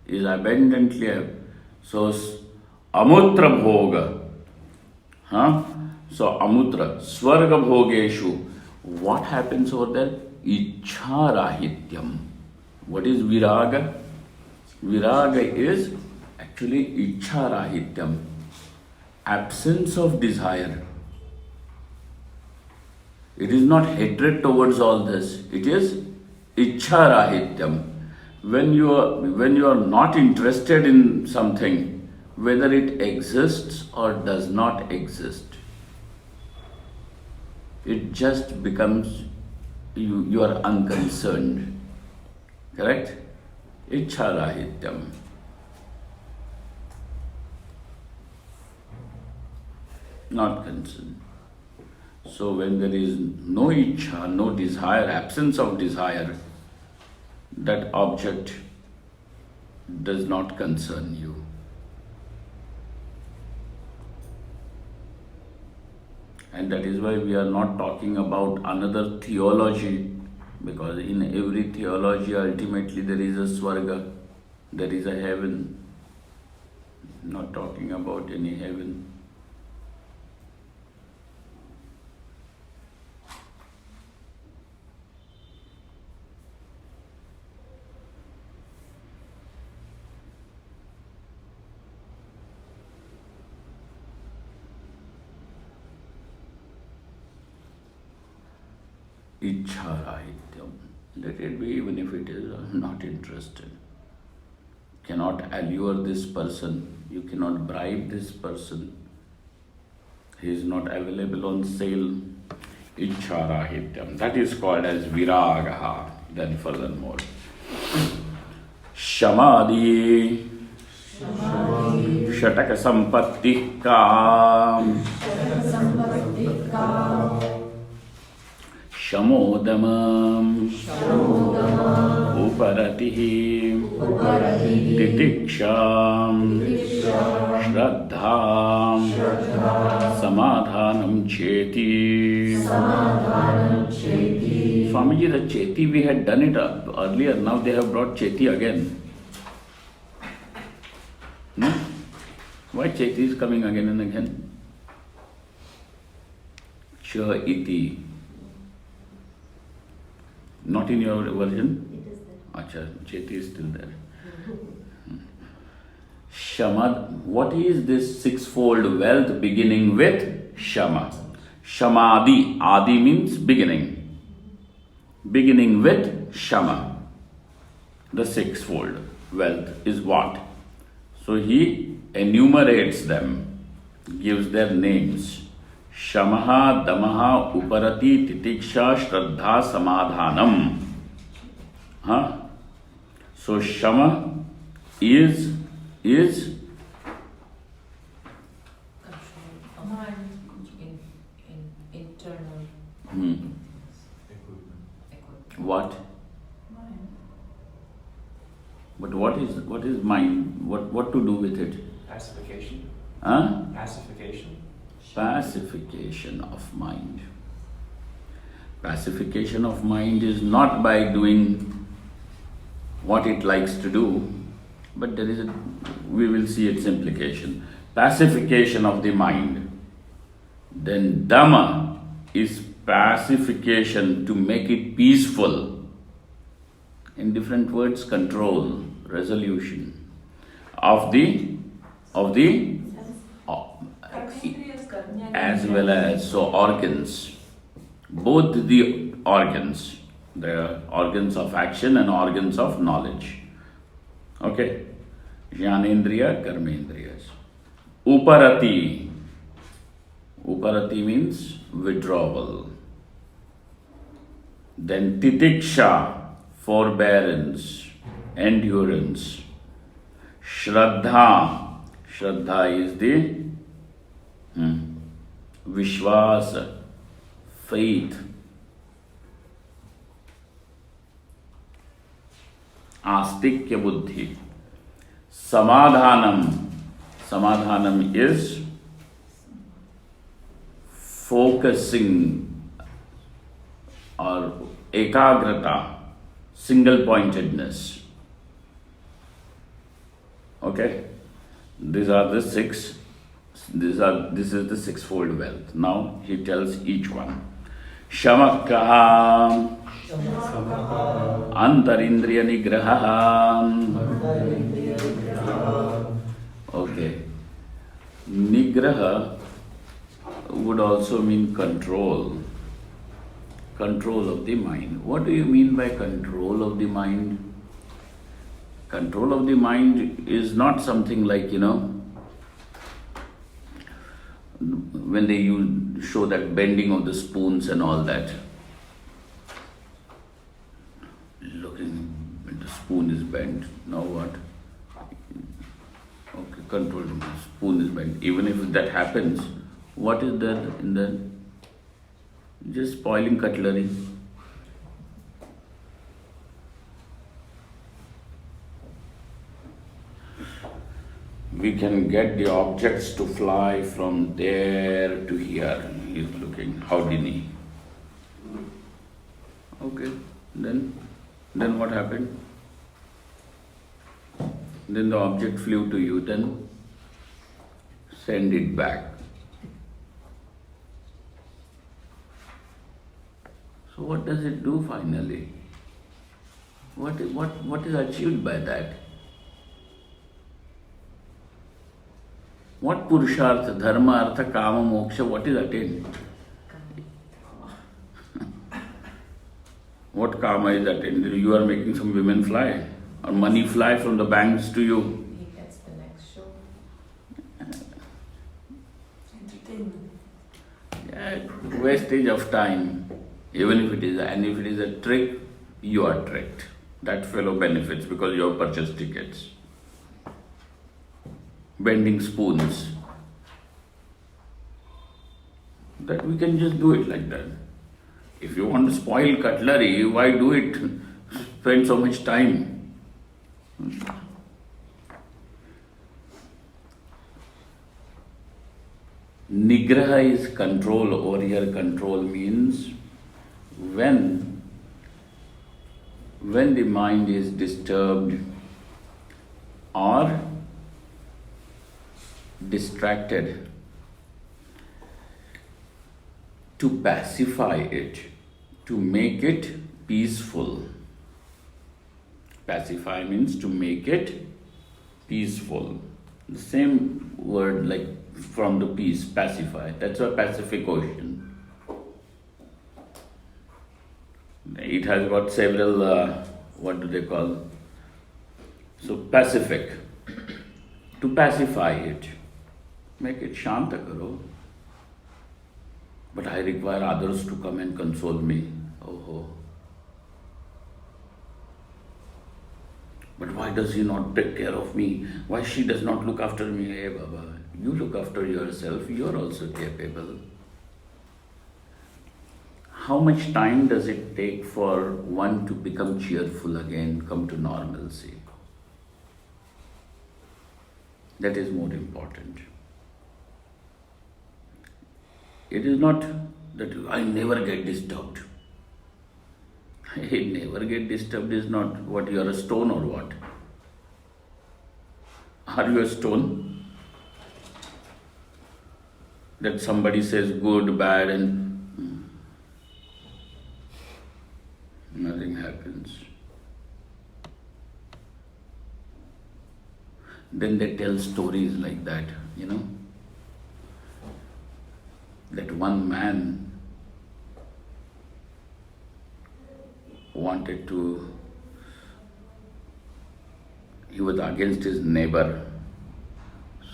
is abundantly available. So, amutra bhoga. So, amutra, swarga bhogeshu. What happens over there? Ichha rahityam. What is viraga? Viraga is actually ichha rahityam. Absence of desire. It is not hatred towards all this. It is ichha rahityam. When you are not interested in something, whether it exists or does not exist, it just becomes you are unconcerned. Correct? Ichha rahityam. Not concerned. So when there is no ichha, no desire, absence of desire, that object does not concern you. And that is why we are not talking about another theology, because in every theology ultimately there is a swarga, there is a heaven. Not talking about any heaven. Ichha rahityam. Let it be, even if it is not interested. Cannot allure this person. You cannot bribe this person. He is not available on sale. Ichha rahityam. That is called as viragaha. Then furthermore. Shamadhi. Shataka sampatti kam. Shamodamam Uparatihi Titiksham Shraddham Samadhanam Cheti. Swamiji, the Cheti we had done it earlier, now they have brought Cheti again. No? Why Cheti is coming again and again? Cha iti. Not in your version? It is there. Acha, Cheti is still there. Shama, what is this sixfold wealth beginning with? Shama. Shamadi. Adi means beginning. Beginning with Shama. The sixfold wealth is what? So he enumerates them, gives their names. Shamaha, Damaha, Uparati, Titiksha, Shraddha, Samadhanam. Huh? So Shama is Mind in internal equipment. what? Mind. But what is mind? What to do with it? Pacification. Huh? Pacification. Pacification of mind. Pacification of mind is not by doing what it likes to do, but we will see its implication. Pacification of the mind. Then Dhamma is pacification to make it peaceful. In different words, control, resolution of the as well as organs, both the organs of action and organs of knowledge. Okay, Jnanendriya, Karmendriyas. Uparati means withdrawal. Then Titiksha, forbearance, endurance. Shraddha is the Vishwasa, faith. Astikya buddhi. Samadhanam is focusing or ekagrata, single pointedness. Okay, these are the six. This is the sixfold wealth. Now he tells each one. Shamakaha, Antarindriya Nigraha. Okay, Nigraha would also mean control. Control of the mind. What do you mean by control of the mind? Control of the mind is not something like, when they show that bending of the spoons and all that. Looking, the spoon is bent. Now what? Okay, control. The spoon is bent. Even if that happens, what is there in that? Just spoiling cutlery. We can get the objects to fly from there to here. He's looking. Houdini. Okay. Then what happened? Then the object flew to you. Then send it back. So what does it do finally? What is achieved by that? What purushartha, dharma, artha, kama, moksha, what is attained? What kama is attained? You are making some women fly or money fly from the banks to you. He gets the next show. Entertainment. Yeah, wastage of time. Even if it is a trick, you are tricked. That fellow benefits because you have purchased tickets. Bending spoons. That we can just do it like that. If you want to spoil cutlery, why do it? Spend so much time. Nigraha is control, or here control means when the mind is disturbed or distracted, to pacify it, to make it peaceful. Pacify means to make it peaceful. The same word like from the peace, pacify. That's a Pacific Ocean. It has got several, what do they call? So Pacific. To pacify it, make it shanta karo. But I require others to come and console me. Oh. But why does he not take care of me? Why she does not look after me? Hey Baba, you look after yourself, you are also capable. How much time does it take for one to become cheerful again, come to normalcy? That is more important. It is not that I never get disturbed. I never get disturbed is not what you are a stone or what? Are you a stone? That somebody says good, bad and nothing happens. Then they tell stories like that, that one man he was against his neighbor,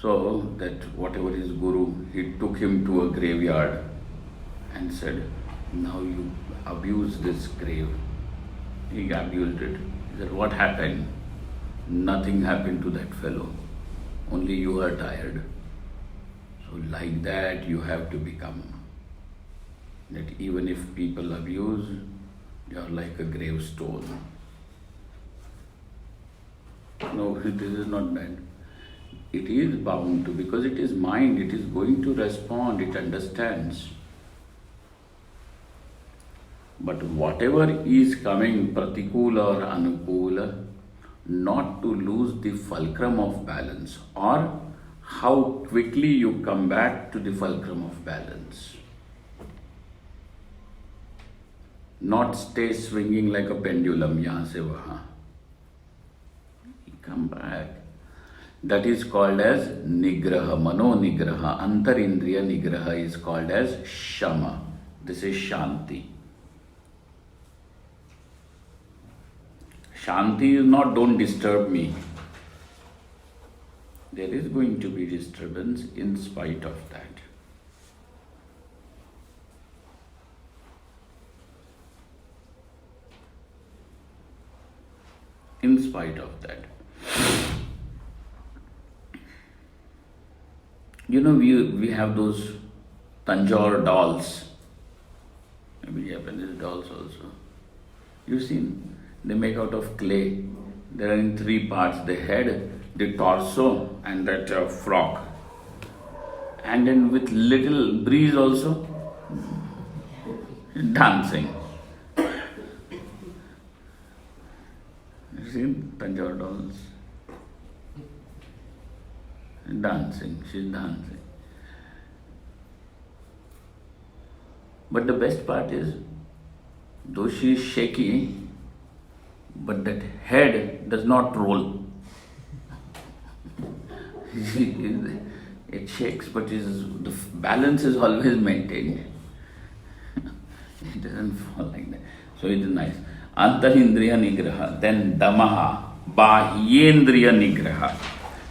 so that whatever his guru, he took him to a graveyard and said, now you abuse this grave. He abused it. He said, what happened? Nothing happened to that fellow, only you are tired. So like that you have to become, that even if people abuse, you are like a gravestone. No, this is not bad. It is bound to, because it is mind, it is going to respond, it understands. But whatever is coming, pratikula or anukula, not to lose the fulcrum of balance, or how quickly you come back to the fulcrum of balance. Not stay swinging like a pendulum, yahan se wahan. Come back. That is called as nigraha, mano nigraha. Antarindriya nigraha is called as shama. This is shanti. Shanti is not don't disturb me. There is going to be disturbance in spite of that. In spite of that. We have those Tanjore dolls. Maybe Japanese dolls also. You've seen? They make out of clay. They are in three parts: the head, the torso, and that frog. And then with little breeze also, dancing. You see Tanjore dolls? Dancing, she's dancing. But the best part is, though she is shaky, but that head does not roll. It shakes, but the balance is always maintained. It doesn't fall like that. So it is nice. Antarindriya nigraha, then damaha, bahyendriya nigraha.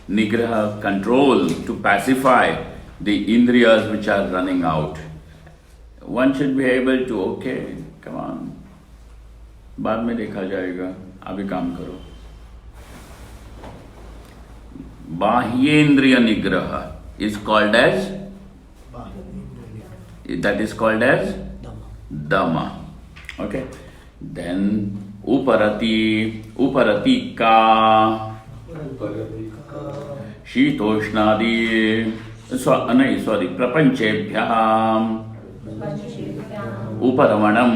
Nigraha, control, to pacify the indriyas which are running out. One should be able to, okay, come on, बाद में देखा जाएगा, अभी काम करो. Bahyendriya nigraha is called as, that is called as Dhamma. Okay. Then uparati ka शीतोष्णादि प्रपंचेभ्यः uparamanam,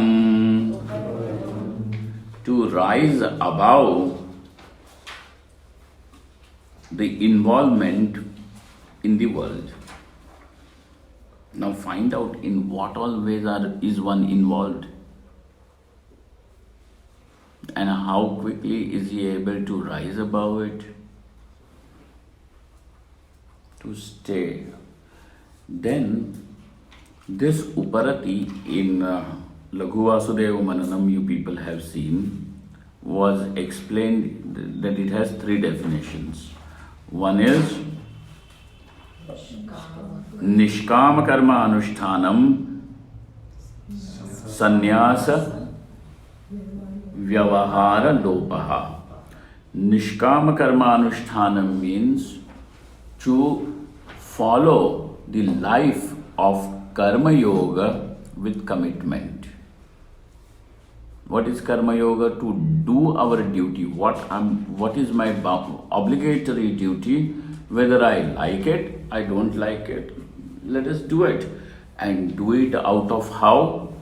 to rise above the involvement in the world. Now find out in what all ways is one involved, and how quickly is he able to rise above it, to stay. Then this uparati in Laghu Vasudeva Mananam, you people have seen, was explained that it has three definitions. One is Nishkama Karma Anushtanam Sannyasa Vyavahara Lopaha. Nishkama Karma Anushtanam means to follow the life of Karma Yoga with commitment. What is Karma Yoga? To do our duty. What is my obligatory duty? Whether I like it, I don't like it, let us do it. And do it out of how?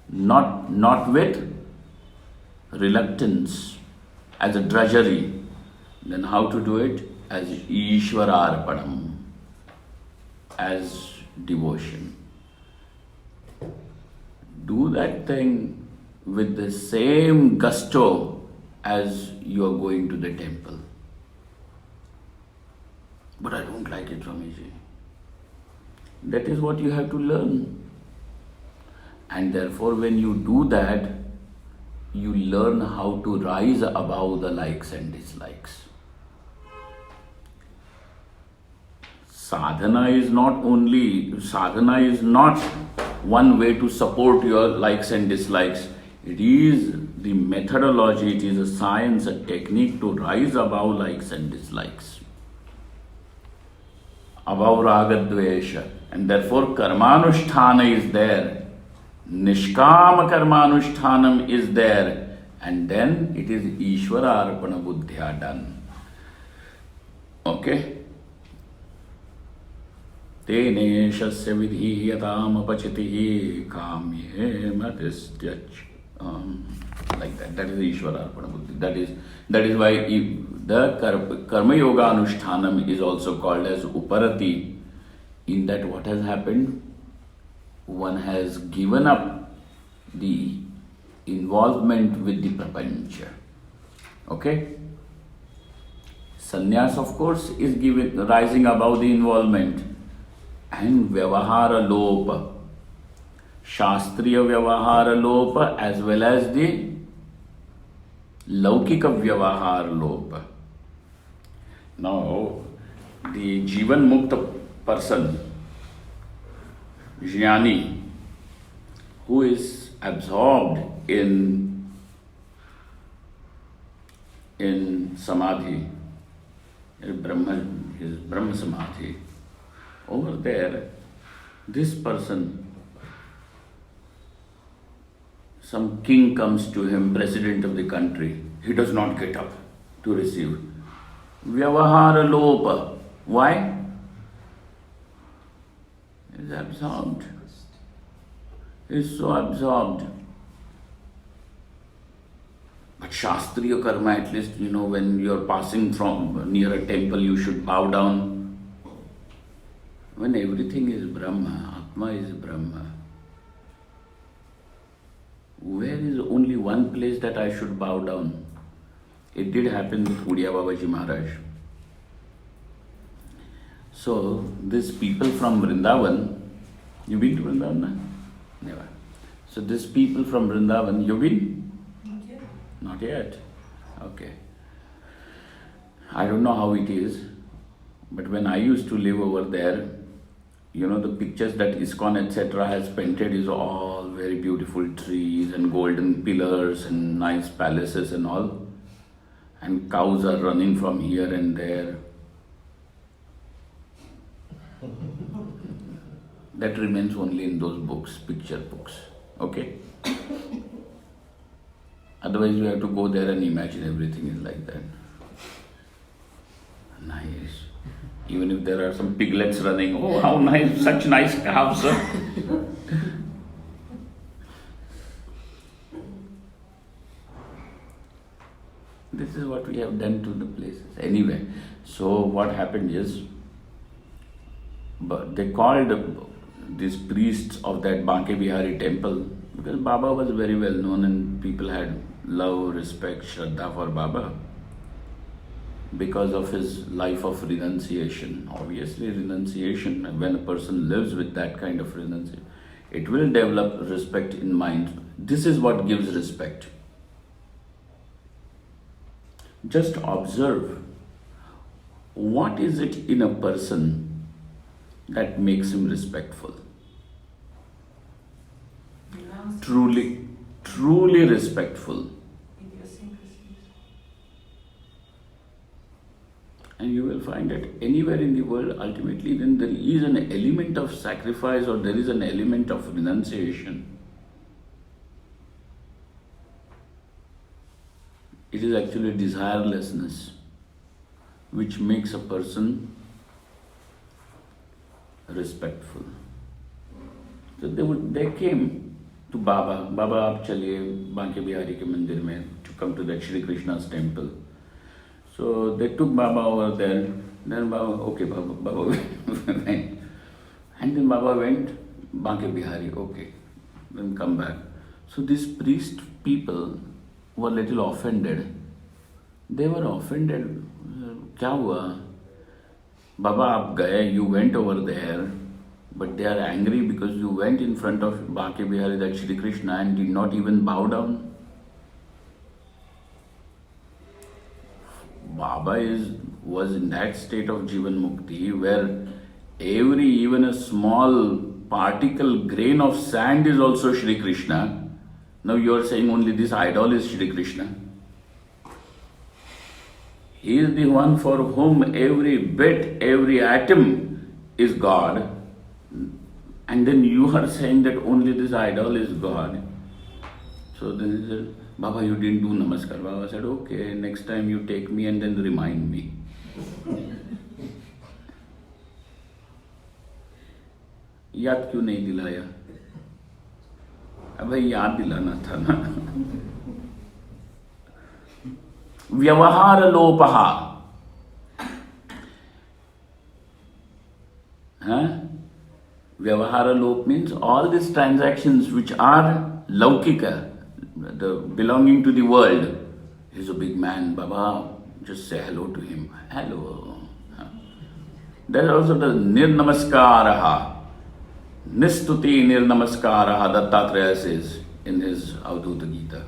Not with reluctance, as a drudgery. Then how to do it? As Ishwararpanam, as devotion. Do that thing with the same gusto as you are going to the temple. But I don't like it, Swamiji. That is what you have to learn. And therefore, when you do that, you learn how to rise above the likes and dislikes. Sadhana is not one way to support your likes and dislikes. It is the methodology, it is a science, a technique to rise above likes and dislikes. Above raga dvesha. And therefore karmanusthana is there. Nishkama karmanushthanam is there. And then it is Ishvara arpana buddhya done. Okay? Tene shasya vidhiyatam apachitihi kamye matistyach. Like that. That is Ishvara arpana buddhi. That is why the Karma Yoga Anushtanam is also called as Uparati. In that what has happened? One has given up the involvement with the prapancha. Okay? Sannyas, of course, is rising above the involvement. And Vyavahara Lopa. Shastriya Vyavahara Lopa as well as the Laukika Vyavahara Lopa. Now, the Jivan Mukta person, Jnani, who is absorbed in Samadhi, his Brahma Samadhi, over there, this person, some king comes to him, president of the country, he does not get up to receive. Vyavahara Lopa. Why? He is absorbed. He is so absorbed. But Shastriya Karma, at least, when you are passing from near a temple, you should bow down. When everything is Brahma, Atma is Brahma, where is only one place that I should bow down? It did happen with Udiya Babaji Maharaj. So, these people from Vrindavan, you been to Vrindavan? No? Never. So, these people from Vrindavan, you been? Not yet. Not yet. Okay. I don't know how it is, but when I used to live over there, the pictures that ISKCON etc. has painted is all very beautiful trees and golden pillars and nice palaces and all. And cows are running from here and there. That remains only in those books, picture books. Okay? Otherwise you have to go there and imagine everything is like that. Nice. Even if there are some piglets running, oh how nice, such nice calves. This is what we have done to the places. Anyway, so what happened is, but they called these priests of that Banke Bihari temple because Baba was very well known and people had love, respect, Shraddha for Baba because of his life of renunciation. Obviously, renunciation, when a person lives with that kind of renunciation, it will develop respect in mind. This is what gives respect. Just observe what is it in a person that makes him respectful. Truly respectful. Idiosyncrasies. And you will find that anywhere in the world, ultimately, when there is an element of sacrifice or there is an element of renunciation, it is actually desirelessness which makes a person respectful. So they came to Baba. Baba, aap chaliye Banke Bihari ke mandir mein to come to that Shri Krishna's temple. So they took Baba over there. Then Baba, okay, Baba went. And then Baba went, Banke Bihari, okay. Then come back. So these priest people were little offended. They were offended. क्या हुआ? Baba, आप गए, you went over there, but they are angry because you went in front of Banke Bihari, that Shri Krishna, and did not even bow down. Baba was in that state of Jivan Mukti where even a small particle, grain of sand is also Shri Krishna. Now you are saying only this idol is Shri Krishna. He is the one for whom every bit, every atom is God. And then you are saying that only this idol is God. So then he said, Baba, you didn't do namaskar. Baba said, okay, next time you take me and then remind me. याद क्यों नहीं दिलाया? अब याद दिलाना था ना. व्यवहार लोपहा. Vyavahara lop means all these transactions which are laukika, belonging to the world. He's a big man, Baba, just say hello to him. Hello. There is also the nirnamaskaraha. Nistuti nirnamaskaraha, Dattatreya says in his Avadhuta Gita.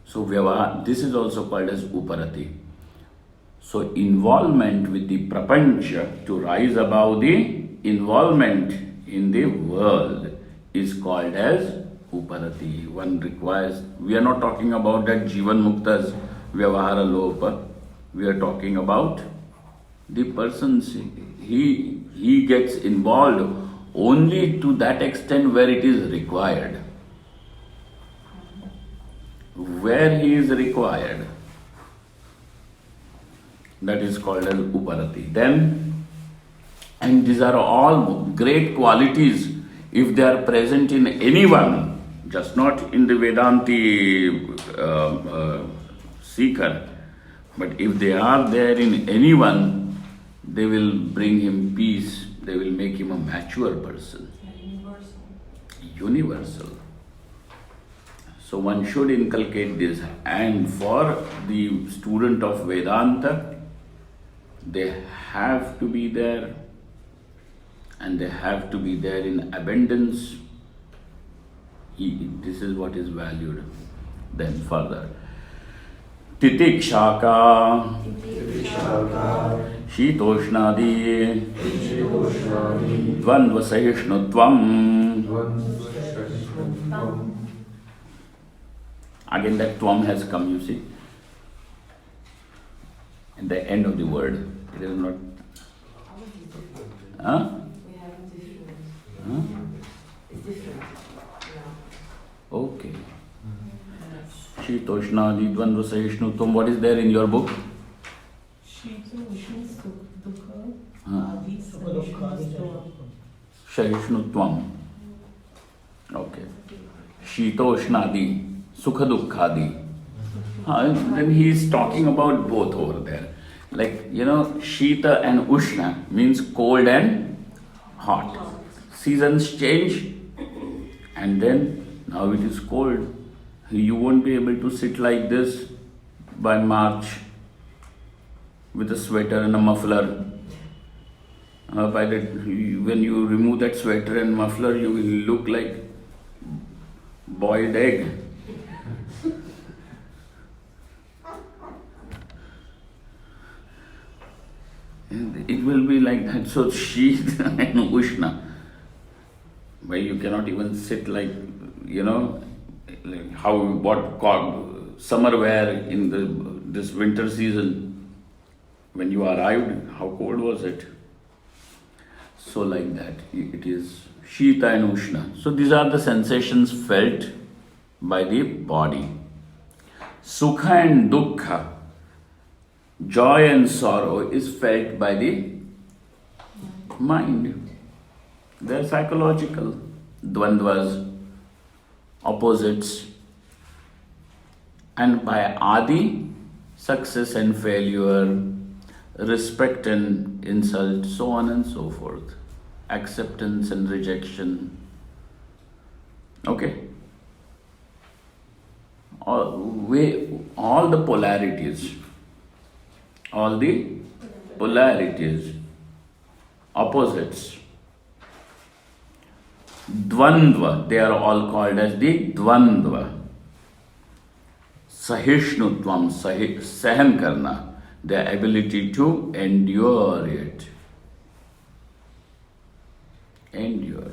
So this is also called as uparati. So involvement with the prapancha, to rise above the involvement in the world, is called as uparati. One requires, we are not talking about that Jivan Mukta's Vyavahara Lopa. We are talking about the persons, he gets involved only to that extent where it is required. Where he is required, that is called as uparati. Then, and these are all great qualities if they are present in anyone, just not in the Vedanti seeker, but if they are there in anyone, they will bring him peace, they will make him a mature person. Universal. So one should inculcate this, and for the student of Vedanta, they have to be there, and they have to be there in abundance. This is what is valued. Then further, titikshaka, shitoshnadi, dvandva sahishnutvam. Again that tvam has come, you see. At the end of the word, it is not. Huh? We have difference. Shitoshnadi Dvandva Sahishnutvam. What is there in your book? Shita, Ushna, Dukha, Huh. Adi, Sahishnutva. Sahishnutvam. Okay. Shitoshnadi, Sukha Dukkhadi. Then he is talking about both over there. Like, Shita and Ushna means cold and hot. Seasons change and then now it is cold. You won't be able to sit like this by March with a sweater and a muffler. When you remove that sweater and muffler, you will look like boiled egg. And it will be like that. So Shita and Ushna, where you cannot even sit like summer wear in this winter season. When you arrived, how cold was it? So like that, it is Shita and Ushna. So these are the sensations felt by the body. Sukha and Dukkha, joy and sorrow, is felt by the mind. They are psychological. Dvandvas, opposites. And by Adi, success and failure, respect and insult, so on and so forth. Acceptance and rejection. Okay? All the polarities, opposites. Dvandva, they are all called as the Dvandva. Sahishnutvam, sahan karna, the ability to endure it. Endure.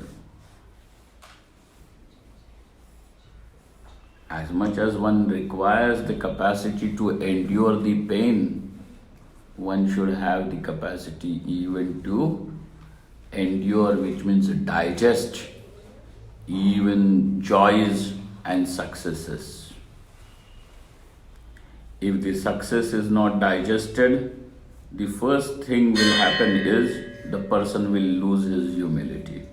As much as one requires the capacity to endure the pain, one should have the capacity even to endure, which means digest, even joys and successes. If the success is not digested, the first thing will happen is the person will lose his humility.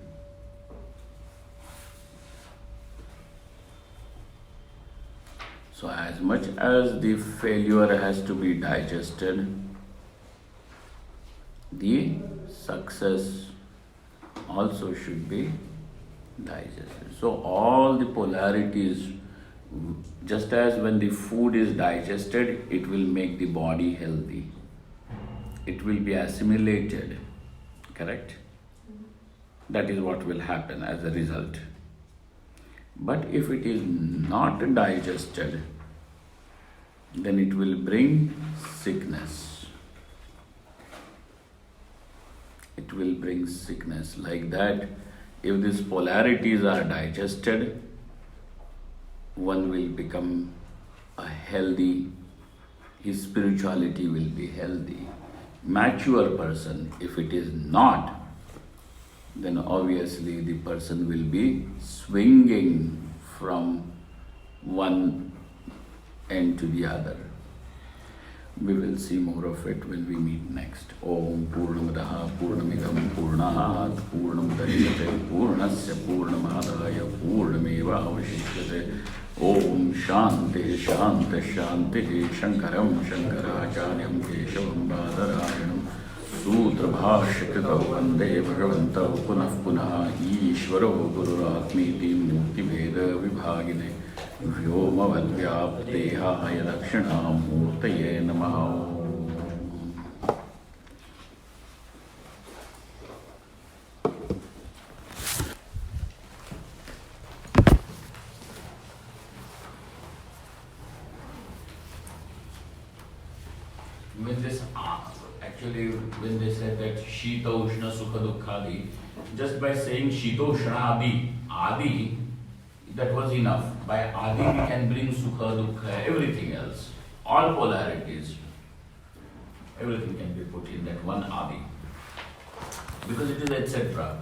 So as much as the failure has to be digested, the success also should be digested. So all the polarities, just as when the food is digested, it will make the body healthy. It will be assimilated, correct? That is what will happen as a result. But if it is not digested, then it will bring sickness. It will bring sickness. Like that, if these polarities are digested, one will become a healthy, his spirituality will be healthy. Mature person, if it is not, then obviously the person will be swinging from one end to the other. We will see more of it when we meet next. Om Purnamadaha Purnamidam Purnat Purnamudachyate Purnasya Purnamadaya Purnameva Avashishyate. Om Shanti Shanti Shanti Shankaram Shankaracharyam Keshavam Badarayanam Sutra Bhashyakritau Vande Bhagavantau Punah Punah Ishvaro Gururatmiti Mukti Veda Vibhagine Vyomavadvyaptehaya Dakshinamurtaye Namaha. When they said that Shita, Ushna, Sukha, Dukkhadi, just by saying Shita, Ushna, Adi, that was enough. By Adi we can bring Sukha, Dukkha, everything else. All polarities. Everything can be put in that one Adi. Because it is etc.